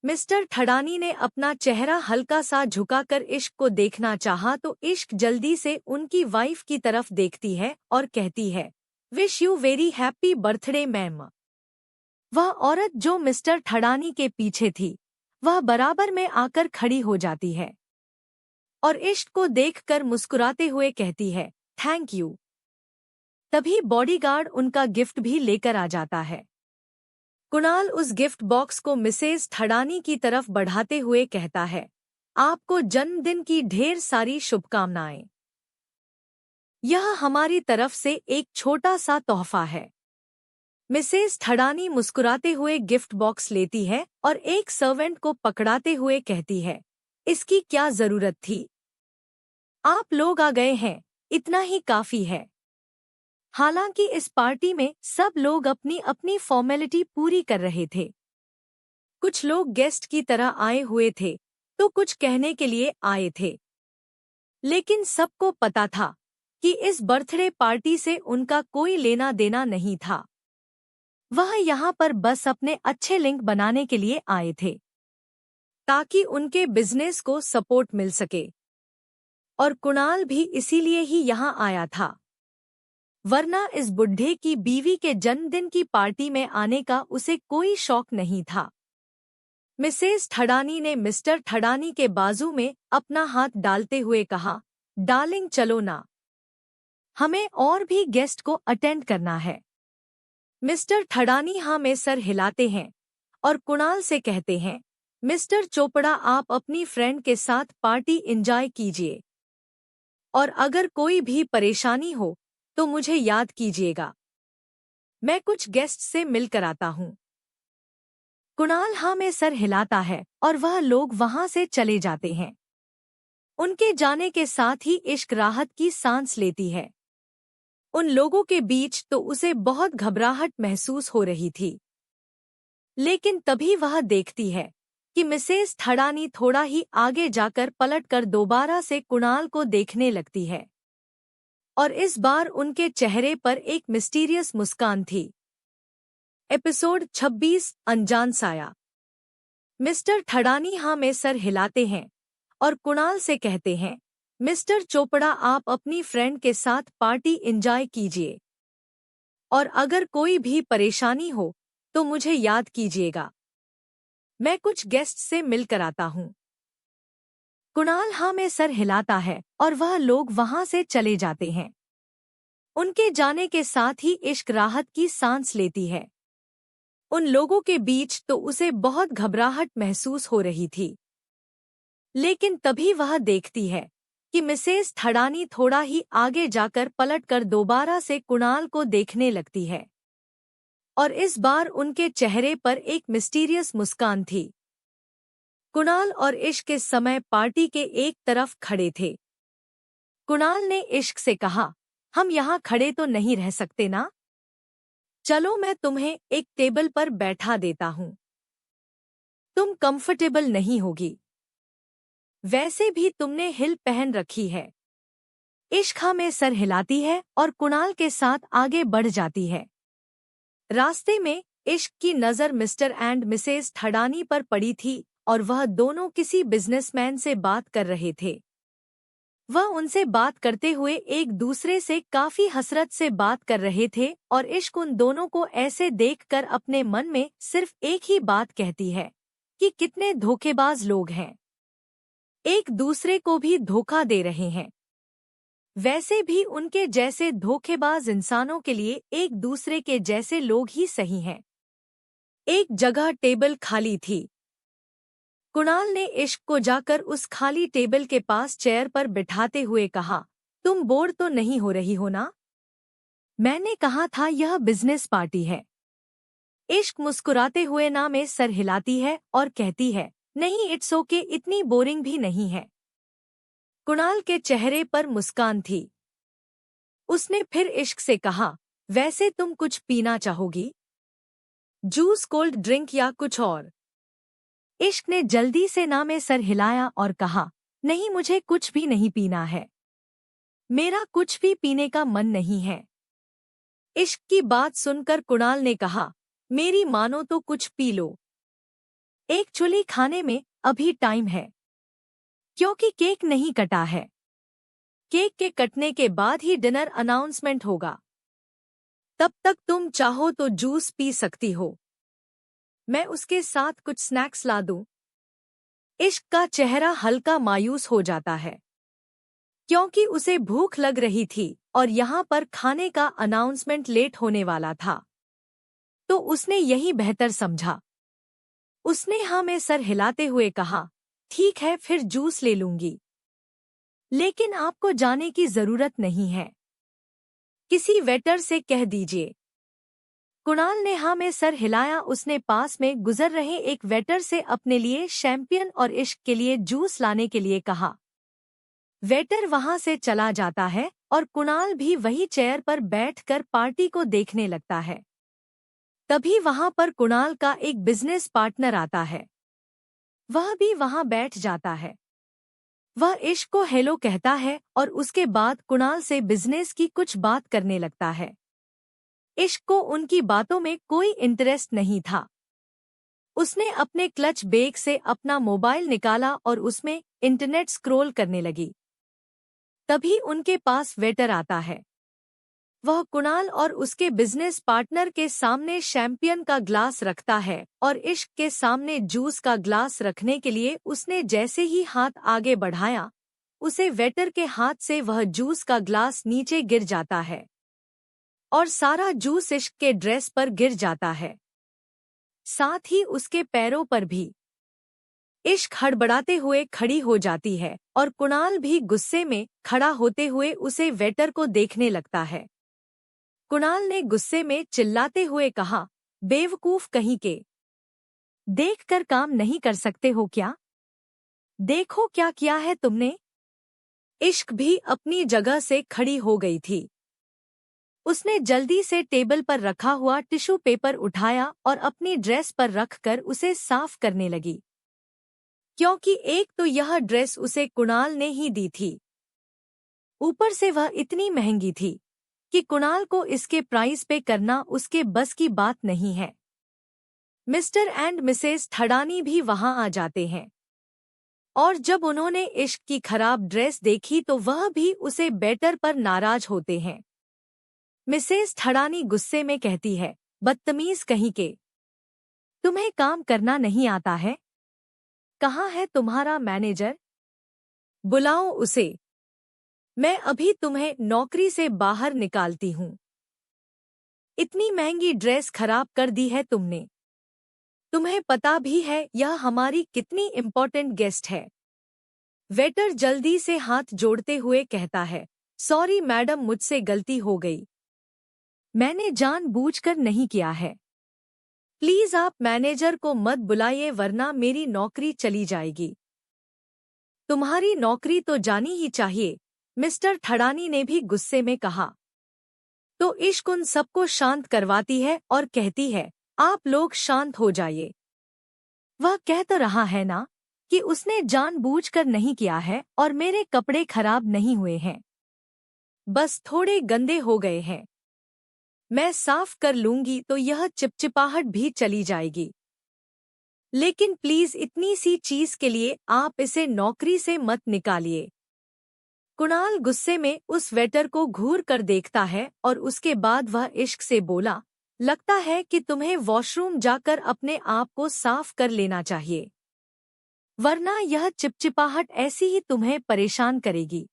मिस्टर ठडानी ने अपना चेहरा हल्का सा झुकाकर इश्क को देखना चाहा तो इश्क जल्दी से उनकी वाइफ की तरफ देखती है और कहती है, wish you very happy birthday ma'am. वह औरत जो मिस्टर ठडानी के पीछे थी, वह बराबर में आकर खड़ी हो जाती है और इश्क को देखकर मुस्कुराते हुए कहती है, थैंक यू। तभी बॉडीगार्ड उनका गिफ्ट भी लेकर आ जाता है। कुणाल उस गिफ्ट बॉक्स को मिसेज ठडानी की तरफ बढ़ाते हुए कहता है, आपको जन्मदिन की ढेर सारी शुभकामनाएं। यह हमारी तरफ से एक छोटा सा तोहफा है। मिसेज ठडानी मुस्कुराते हुए गिफ्ट बॉक्स लेती है और एक सर्वेंट को पकड़ाते हुए कहती है, इसकी क्या जरूरत थी? आप लोग आ गए हैं, इतना ही काफी है। हालांकि इस पार्टी में सब लोग अपनी अपनी फॉर्मेलिटी पूरी कर रहे थे। कुछ लोग गेस्ट की तरह आए हुए थे, तो कुछ कहने के लिए आए थे। लेकिन सबको पता था कि इस बर्थडे पार्टी से उनका कोई लेना देना नहीं था। वह यहाँ पर बस अपने अच्छे लिंक बनाने के लिए आए थे, ताकि उनके बिजनेस को सपोर्ट मिल सके। और कुणाल भी इसीलिए ही यहाँ आया था, वरना इस बुढ़े की बीवी के जन्मदिन की पार्टी में आने का उसे कोई शौक नहीं था। मिसेज ठडानी ने मिस्टर ठडानी के बाजू में अपना हाथ डालते हुए कहा, डार्लिंग चलो ना, हमें और भी गेस्ट को अटेंड करना है। मिस्टर ठडानी हाँ में सर हिलाते हैं और कुणाल से कहते हैं, मिस्टर चोपड़ा आप अपनी फ्रेंड के साथ पार्टी एंजॉय कीजिए, और अगर कोई भी परेशानी हो तो मुझे याद कीजिएगा। मैं कुछ गेस्ट से मिलकर आता हूँ। कुणाल हाँ में सर हिलाता है और वह लोग वहां से चले जाते हैं। उनके जाने के साथ ही इश्क राहत की सांस लेती है। उन लोगों के बीच तो उसे बहुत घबराहट महसूस हो रही थी। लेकिन तभी वह देखती है कि मिसेज ठडानी थोड़ा ही आगे जाकर पलटकर दोबारा से कुणाल को देखने लगती है, और इस बार उनके चेहरे पर एक मिस्टीरियस मुस्कान थी। एपिसोड 26, अनजान साया। मिस्टर ठडानी हाँ में सर हिलाते हैं और कुणाल से कहते हैं, मिस्टर चोपड़ा आप अपनी फ्रेंड के साथ पार्टी एंजॉय कीजिए, और अगर कोई भी परेशानी हो तो मुझे याद कीजिएगा। मैं कुछ गेस्ट से मिलकर आता हूँ। कुणाल हाँ में सर हिलाता है और वह लोग वहां से चले जाते हैं। उनके जाने के साथ ही इश्क राहत की सांस लेती है। उन लोगों के बीच तो उसे बहुत घबराहट महसूस हो रही थी। लेकिन तभी वह देखती है कि मिसेस थडानी थोड़ा ही आगे जाकर पलटकर दोबारा से कुणाल को देखने लगती है, और इस बार उनके चेहरे पर एक मिस्टीरियस मुस्कान थी। कुणाल और इश्क इस समय पार्टी के एक तरफ खड़े थे। कुणाल ने इश्क से कहा, हम यहाँ खड़े तो नहीं रह सकते ना? चलो मैं तुम्हें एक टेबल पर बैठा देता हूँ। तुम कंफर्टेबल नहीं होगी। वैसे भी तुमने हिल पहन रखी है। इश्क में सर हिलाती है और कुणाल के साथ आगे बढ़ जाती है। रास्ते में इश्क की नज़र मिस्टर एंड मिसेस थडानी पर पड़ी थी और वह दोनों किसी बिजनेसमैन से बात कर रहे थे। वह उनसे बात करते हुए एक दूसरे से काफी हसरत से बात कर रहे थे और इश्क उन दोनों को ऐसे देखकर अपने मन में सिर्फ एक ही बात कहती है कि कितने धोखेबाज लोग हैं, एक दूसरे को भी धोखा दे रहे हैं। वैसे भी उनके जैसे धोखेबाज इंसानों के लिए एक दूसरे के जैसे लोग ही सही हैं। एक जगह टेबल खाली थी। कुणाल ने इश्क को जाकर उस खाली टेबल के पास चेयर पर बिठाते हुए कहा, तुम बोर तो नहीं हो रही हो ना? मैंने कहा था यह बिजनेस पार्टी है। इश्क मुस्कुराते हुए ना में सर हिलाती है और कहती है, नहीं इट्स ओके, इतनी बोरिंग भी नहीं है। कुणाल के चेहरे पर मुस्कान थी। उसने फिर इश्क से कहा, वैसे तुम कुछ पीना चाहोगी? जूस, कोल्ड ड्रिंक या कुछ और? इश्क ने जल्दी से ना में सर हिलाया और कहा, नहीं मुझे कुछ भी नहीं पीना है। मेरा कुछ भी पीने का मन नहीं है। इश्क की बात सुनकर कुणाल ने कहा, मेरी मानो तो कुछ पी लो। एक्चुअली खाने में अभी टाइम है, क्योंकि केक नहीं कटा है। केक के कटने के बाद ही डिनर अनाउंसमेंट होगा। तब तक तुम चाहो तो जूस पी सकती हो। मैं उसके साथ कुछ स्नैक्स ला दूं? इश्क का चेहरा हल्का मायूस हो जाता है, क्योंकि उसे भूख लग रही थी और यहाँ पर खाने का अनाउंसमेंट लेट होने वाला था, तो उसने यही बेहतर समझा। उसने हाँ में सर हिलाते हुए कहा, ठीक है फिर जूस ले लूंगी, लेकिन आपको जाने की जरूरत नहीं है, किसी वेटर से कह दीजिए। कुणाल ने हाँ में सर हिलाया। उसने पास में गुजर रहे एक वेटर से अपने लिए शैंपियन और इश्क के लिए जूस लाने के लिए कहा। वेटर वहां से चला जाता है और कुणाल भी वही चेयर पर बैठकर पार्टी को देखने लगता है। तभी वहां पर कुणाल का एक बिजनेस पार्टनर आता है। वह भी वहां बैठ जाता है। वह इश्क को हेलो कहता है और उसके बाद कुणाल से बिजनेस की कुछ बात करने लगता है। इश्क को उनकी बातों में कोई इंटरेस्ट नहीं था। उसने अपने क्लच बैग से अपना मोबाइल निकाला और उसमें इंटरनेट स्क्रॉल करने लगी। तभी उनके पास वेटर आता है। वह कुणाल और उसके बिजनेस पार्टनर के सामने शैंपियन का ग्लास रखता है और इश्क के सामने जूस का ग्लास रखने के लिए उसने जैसे ही हाथ आगे बढ़ाया, उसे वेटर के हाथ से वह जूस का ग्लास नीचे गिर जाता है और सारा जूस इश्क के ड्रेस पर गिर जाता है, साथ ही उसके पैरों पर भी। इश्क हड़बड़ाते हुए खड़ी हो जाती है और कुणाल भी गुस्से में खड़ा होते हुए उसे वेटर को देखने लगता है। कुणाल ने गुस्से में चिल्लाते हुए कहा, बेवकूफ कहीं के, देखकर काम नहीं कर सकते हो क्या? देखो क्या किया है तुमने। इश्क भी अपनी जगह से खड़ी हो गई थी। उसने जल्दी से टेबल पर रखा हुआ टिश्यू पेपर उठाया और अपनी ड्रेस पर रखकर उसे साफ करने लगी, क्योंकि एक तो यह ड्रेस उसे कुणाल ने ही दी थी, ऊपर से वह इतनी महंगी थी कि कुणाल को इसके प्राइस पे करना उसके बस की बात नहीं है। मिस्टर एंड मिसेस थडानी भी वहां आ जाते हैं और जब उन्होंने इश्क की खराब ड्रेस देखी तो वह भी उसे बेटर पर नाराज होते हैं। मिसेस थडानी गुस्से में कहती है, बदतमीज कहीं के, तुम्हें काम करना नहीं आता है? कहाँ है तुम्हारा मैनेजर? बुलाओ उसे। मैं अभी तुम्हें नौकरी से बाहर निकालती हूँ। इतनी महंगी ड्रेस खराब कर दी है तुमने। तुम्हें पता भी है यह हमारी कितनी इम्पोर्टेंट गेस्ट है। वेटर जल्दी से हाथ जोड़ते हुए कहता है, सॉरी मैडम, मुझसे गलती हो गई। मैंने जानबूझकर नहीं किया है। प्लीज आप मैनेजर को मत बुलाइए वरना मेरी नौकरी चली जाएगी। तुम्हारी नौकरी तो जानी ही चाहिए, मिस्टर थड़ानी ने भी गुस्से में कहा। तो इश्क उन सबको शांत करवाती है और कहती है, आप लोग शांत हो जाइए। वह कह तो रहा है ना कि उसने जानबूझकर नहीं किया है और मेरे कपड़े खराब नहीं हुए हैं, बस थोड़े गंदे हो गए हैं। मैं साफ कर लूंगी तो यह चिपचिपाहट भी चली जाएगी। लेकिन प्लीज इतनी सी चीज के लिए आप इसे नौकरी से मत निकालिए। कुणाल गुस्से में उस वेटर को घूर कर देखता है और उसके बाद वह इश्क से बोला, लगता है कि तुम्हें वॉशरूम जाकर अपने आप को साफ कर लेना चाहिए, वरना यह चिपचिपाहट ऐसी ही तुम्हें परेशान करेगी।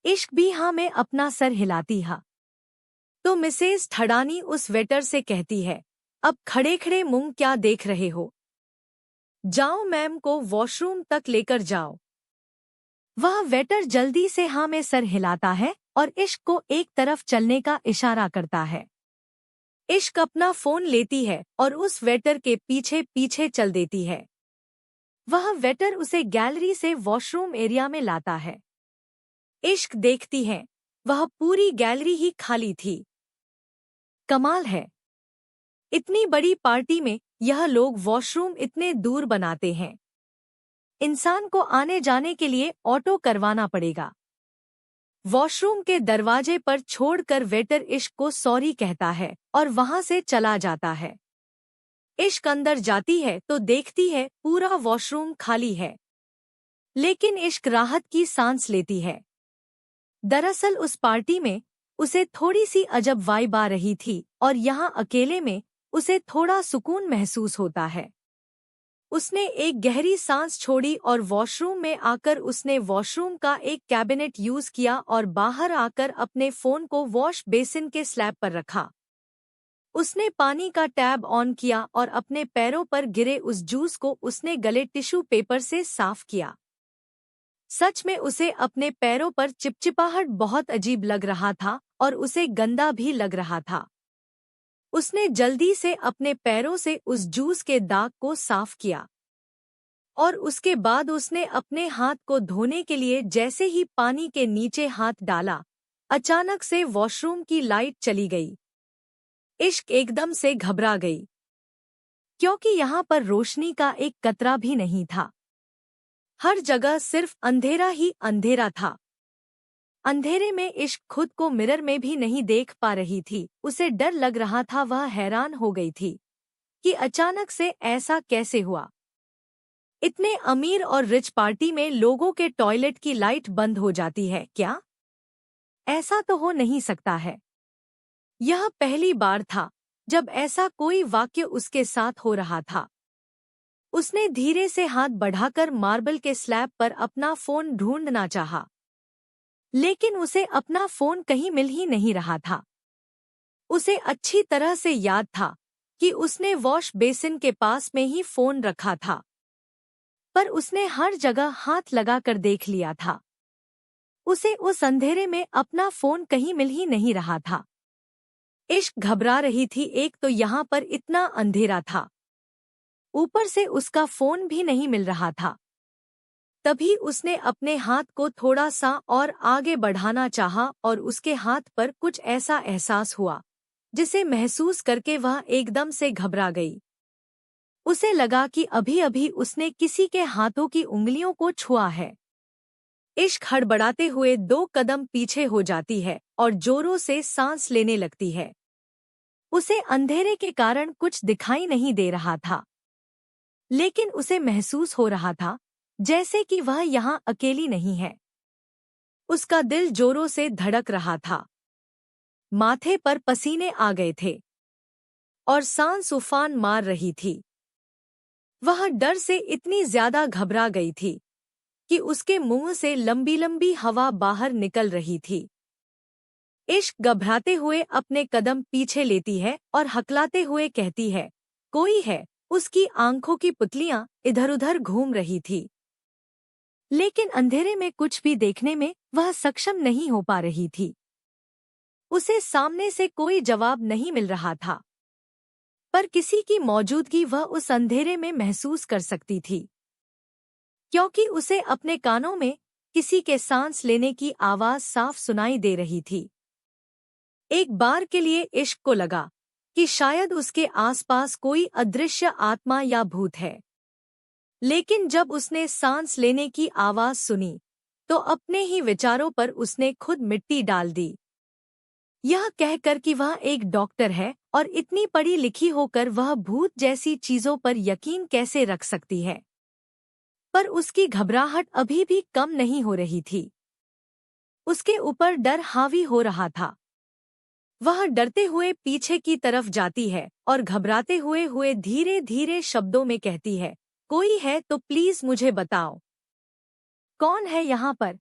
इश्क भी हाँ में अपना सर हिलाती है। तो मिसेस थड़ानी उस वेटर से कहती है, अब खड़े खड़े मुंह क्या देख रहे हो, जाओ मैम को वॉशरूम तक लेकर जाओ। वह वेटर जल्दी से हाँ में सर हिलाता है और इश्क को एक तरफ चलने का इशारा करता है। इश्क अपना फोन लेती है और उस वेटर के पीछे पीछे चल देती है। वह वेटर उसे गैलरी से वॉशरूम एरिया में लाता है। इश्क देखती है, वह पूरी गैलरी ही खाली थी। कमाल है, इतनी बड़ी पार्टी में यह लोग वॉशरूम इतने दूर बनाते हैं। इंसान को आने जाने के लिए ऑटो करवाना पड़ेगा। वॉशरूम के दरवाजे पर छोड़कर वेटर इश्क को सॉरी कहता है और वहां से चला जाता है। इश्क अंदर जाती है तो देखती है पूरा वॉशरूम खाली है, लेकिन इश्क राहत की सांस लेती है। दरअसल उस पार्टी में उसे थोड़ी सी अजब वाइब आ रही थी और यहाँ अकेले में उसे थोड़ा सुकून महसूस होता है। उसने एक गहरी सांस छोड़ी और वॉशरूम में आकर उसने वॉशरूम का एक कैबिनेट यूज किया और बाहर आकर अपने फोन को वॉश बेसिन के स्लैब पर रखा। उसने पानी का टैब ऑन किया और अपने पैरों पर गिरे उस जूस को उसने गले टिश्यू पेपर से साफ किया। सच में उसे अपने पैरों पर चिपचिपाहट बहुत अजीब लग रहा था और उसे गंदा भी लग रहा था। उसने जल्दी से अपने पैरों से उस जूस के दाग को साफ किया और उसके बाद उसने अपने हाथ को धोने के लिए जैसे ही पानी के नीचे हाथ डाला, अचानक से वॉशरूम की लाइट चली गई। इश्क एकदम से घबरा गई, क्योंकि यहाँ पर रोशनी का एक कतरा भी नहीं था। हर जगह सिर्फ अंधेरा ही अंधेरा था। अंधेरे में इश्क खुद को मिरर में भी नहीं देख पा रही थी। उसे डर लग रहा था। वह हैरान हो गई थी कि अचानक से ऐसा कैसे हुआ। इतने अमीर और रिच पार्टी में लोगों के टॉयलेट की लाइट बंद हो जाती है क्या? ऐसा तो हो नहीं सकता है। यह पहली बार था जब ऐसा कोई वाक्य उसके साथ हो रहा था। उसने धीरे से हाथ बढ़ाकर मार्बल के स्लैब पर अपना फोन ढूंढना चाहा, लेकिन उसे अपना फोन कहीं मिल ही नहीं रहा था। उसे अच्छी तरह से याद था कि उसने वॉश बेसिन के पास में ही फोन रखा था, पर उसने हर जगह हाथ लगाकर देख लिया था। उसे उस अंधेरे में अपना फोन कहीं मिल ही नहीं रहा था। इश्क घबरा रही थी। एक तो यहाँ पर इतना अंधेरा था, ऊपर से उसका फोन भी नहीं मिल रहा था। तभी उसने अपने हाथ को थोड़ा सा और आगे बढ़ाना चाहा और उसके हाथ पर कुछ ऐसा एहसास हुआ जिसे महसूस करके वह एकदम से घबरा गई। उसे लगा कि अभी अभी उसने किसी के हाथों की उंगलियों को छुआ है। इश्क हड़बड़ाते हुए 2 कदम पीछे हो जाती है और जोरों से सांस लेने लगती है। उसे अंधेरे के कारण कुछ दिखाई नहीं दे रहा था, लेकिन उसे महसूस हो रहा था जैसे कि वह यहाँ अकेली नहीं है। उसका दिल जोरों से धड़क रहा था, माथे पर पसीने आ गए थे और सांस उफान मार रही थी। वह डर से इतनी ज्यादा घबरा गई थी कि उसके मुंह से लंबी लंबी हवा बाहर निकल रही थी। इश्क घबराते हुए अपने कदम पीछे लेती है और हकलाते हुए कहती है, कोई है। उसकी आंखों की पुतलियां इधर उधर घूम रही थी, लेकिन अंधेरे में कुछ भी देखने में वह सक्षम नहीं हो पा रही थी। उसे सामने से कोई जवाब नहीं मिल रहा था, पर किसी की मौजूदगी वह उस अंधेरे में महसूस कर सकती थी, क्योंकि उसे अपने कानों में किसी के सांस लेने की आवाज साफ सुनाई दे रही थी। एक बार के लिए इश्क को लगा कि शायद उसके आसपास कोई अदृश्य आत्मा या भूत है, लेकिन जब उसने सांस लेने की आवाज सुनी तो अपने ही विचारों पर उसने खुद मिट्टी डाल दी। यह कहकर कि वह एक डॉक्टर है और इतनी पढ़ी लिखी होकर वह भूत जैसी चीजों पर यकीन कैसे रख सकती है। पर उसकी घबराहट अभी भी कम नहीं हो रही थी। उसके ऊपर डर हावी हो रहा था। वह डरते हुए पीछे की तरफ जाती है और घबराते हुए धीरे धीरे शब्दों में कहती है, कोई है तो प्लीज मुझे बताओ, कौन है यहाँ पर,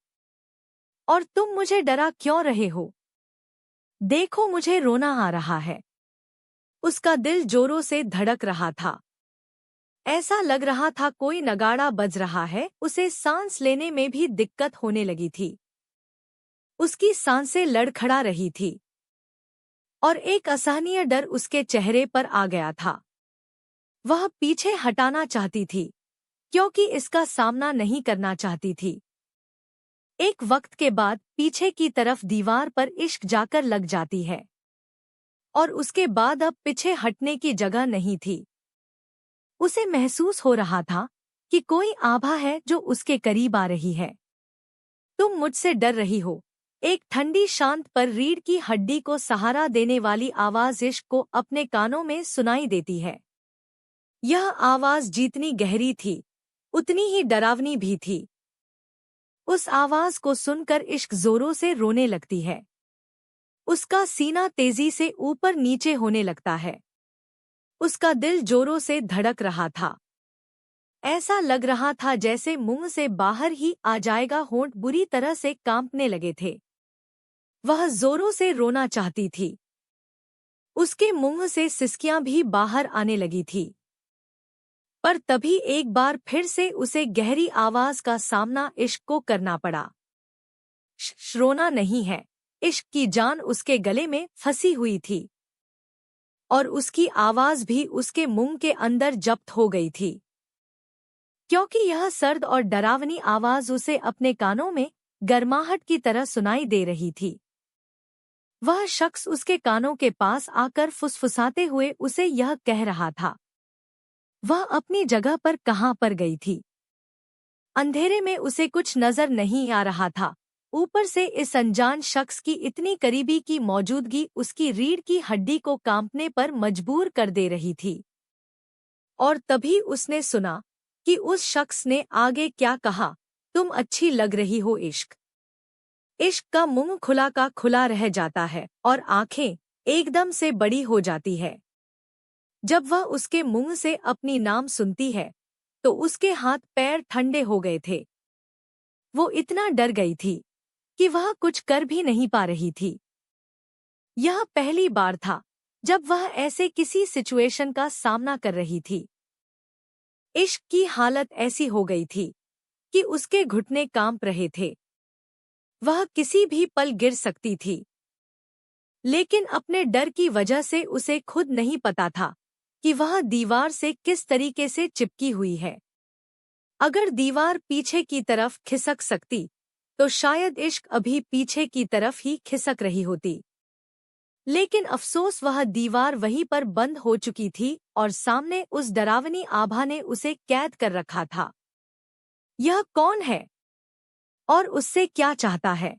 और तुम मुझे डरा क्यों रहे हो? देखो मुझे रोना आ रहा है। उसका दिल जोरों से धड़क रहा था। ऐसा लग रहा था कोई नगाड़ा बज रहा है। उसे सांस लेने में भी दिक्कत होने लगी थी। उसकी सांसें लड़खड़ा रही थी और एक असहनीय डर उसके चेहरे पर आ गया था। वह पीछे हटाना चाहती थी, क्योंकि इसका सामना नहीं करना चाहती थी। एक वक्त के बाद पीछे की तरफ दीवार पर इश्क जाकर लग जाती है और उसके बाद अब पीछे हटने की जगह नहीं थी। उसे महसूस हो रहा था कि कोई आभा है जो उसके करीब आ रही है। तुम मुझसे डर रही हो, एक ठंडी शांत पर रीढ़ की हड्डी को सहारा देने वाली आवाज इश्क को अपने कानों में सुनाई देती है। यह आवाज जितनी गहरी थी उतनी ही डरावनी भी थी। उस आवाज को सुनकर इश्क जोरों से रोने लगती है। उसका सीना तेजी से ऊपर नीचे होने लगता है। उसका दिल जोरों से धड़क रहा था। ऐसा लग रहा था जैसे मुंह से बाहर ही आ जाएगा। होंठ बुरी तरह से कांपने लगे थे। वह जोरों से रोना चाहती थी। उसके मुंह से सिसकियां भी बाहर आने लगी थी। पर तभी एक बार फिर से उसे गहरी आवाज का सामना इश्क को करना पड़ा। रोना नहीं है। इश्क की जान उसके गले में फंसी हुई थी और उसकी आवाज भी उसके मुंह के अंदर जब्त हो गई थी, क्योंकि यह सर्द और डरावनी आवाज उसे अपने कानों में गर्माहट की तरह सुनाई दे रही थी। वह शख्स उसके कानों के पास आकर फुसफुसाते हुए उसे यह कह रहा था। वह अपनी जगह पर कहाँ पर गई थी? अंधेरे में उसे कुछ नजर नहीं आ रहा था। ऊपर से इस अनजान शख्स की इतनी करीबी की मौजूदगी उसकी रीढ़ की हड्डी को कांपने पर मजबूर कर दे रही थी। और तभी उसने सुना कि उस शख्स ने आगे क्या कहा, तुम अच्छी लग रही हो इश्क। इश्क का मुंह खुला का खुला रह जाता है और आंखें एकदम से बड़ी हो जाती है। जब वह उसके मुंह से अपनी नाम सुनती है तो उसके हाथ पैर ठंडे हो गए थे। वो इतना डर गई थी कि वह कुछ कर भी नहीं पा रही थी। यह पहली बार था जब वह ऐसे किसी सिचुएशन का सामना कर रही थी। इश्क की हालत ऐसी हो गई थी कि उसके घुटने कांप रहे थे। वह किसी भी पल गिर सकती थी, लेकिन अपने डर की वजह से उसे खुद नहीं पता था कि वह दीवार से किस तरीके से चिपकी हुई है। अगर दीवार पीछे की तरफ खिसक सकती तो शायद इश्क अभी पीछे की तरफ ही खिसक रही होती। लेकिन अफसोस वह दीवार वहीं पर बंद हो चुकी थी और सामने उस डरावनी आभा ने उसे कैद कर रखा था। यह कौन है और उससे क्या चाहता है?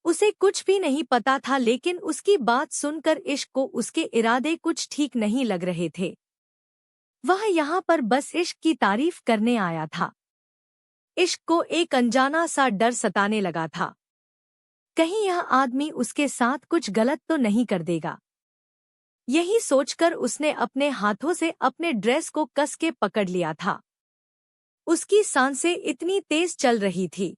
उसे कुछ भी नहीं पता था, लेकिन उसकी बात सुनकर इश्क को उसके इरादे कुछ ठीक नहीं लग रहे थे। वह यहाँ पर बस इश्क की तारीफ करने आया था। इश्क को एक अनजाना सा डर सताने लगा था। कहीं यह आदमी उसके साथ कुछ गलत तो नहीं कर देगा। यही सोचकर उसने अपने हाथों से अपने ड्रेस को कस के पकड़ लिया था। उसकी सांसें इतनी तेज चल रही थी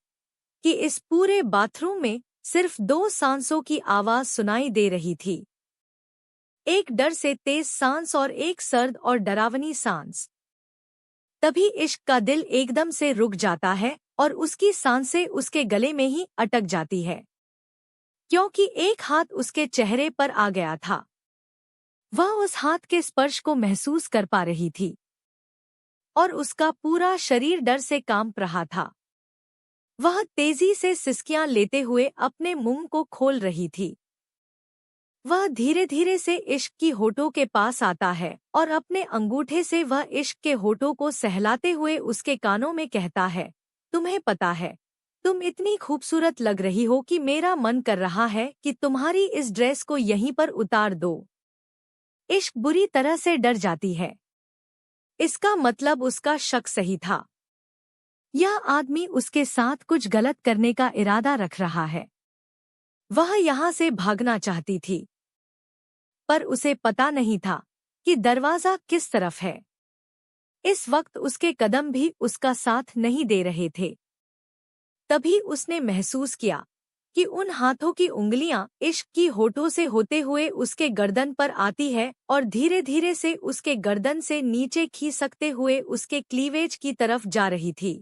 कि इस पूरे बाथरूम में सिर्फ 2 सांसों की आवाज सुनाई दे रही थी। एक डर से तेज सांस और एक सर्द और डरावनी सांस। तभी इश्क का दिल एकदम से रुक जाता है और उसकी सांसें उसके गले में ही अटक जाती है, क्योंकि एक हाथ उसके चेहरे पर आ गया था। वह उस हाथ के स्पर्श को महसूस कर पा रही थी और उसका पूरा शरीर डर से कांप रहा था। वह तेजी से सिसकियां लेते हुए अपने मुंह को खोल रही थी। वह धीरे धीरे से इश्क की होठों के पास आता है और अपने अंगूठे से वह इश्क के होठों को सहलाते हुए उसके कानों में कहता है, तुम्हें पता है, तुम इतनी खूबसूरत लग रही हो कि मेरा मन कर रहा है कि तुम्हारी इस ड्रेस को यहीं पर उतार दो। इश्क बुरी तरह से डर जाती है। इसका मतलब उसका शक सही था। यह आदमी उसके साथ कुछ गलत करने का इरादा रख रहा है। वह यहाँ से भागना चाहती थी, पर उसे पता नहीं था कि दरवाजा किस तरफ है। इस वक्त उसके कदम भी उसका साथ नहीं दे रहे थे। तभी उसने महसूस किया कि उन हाथों की उंगलियां इश्क की होठों से होते हुए उसके गर्दन पर आती है और धीरे धीरे से उसके गर्दन से नीचे खींचते हुए उसके क्लीवेज की तरफ जा रही थी।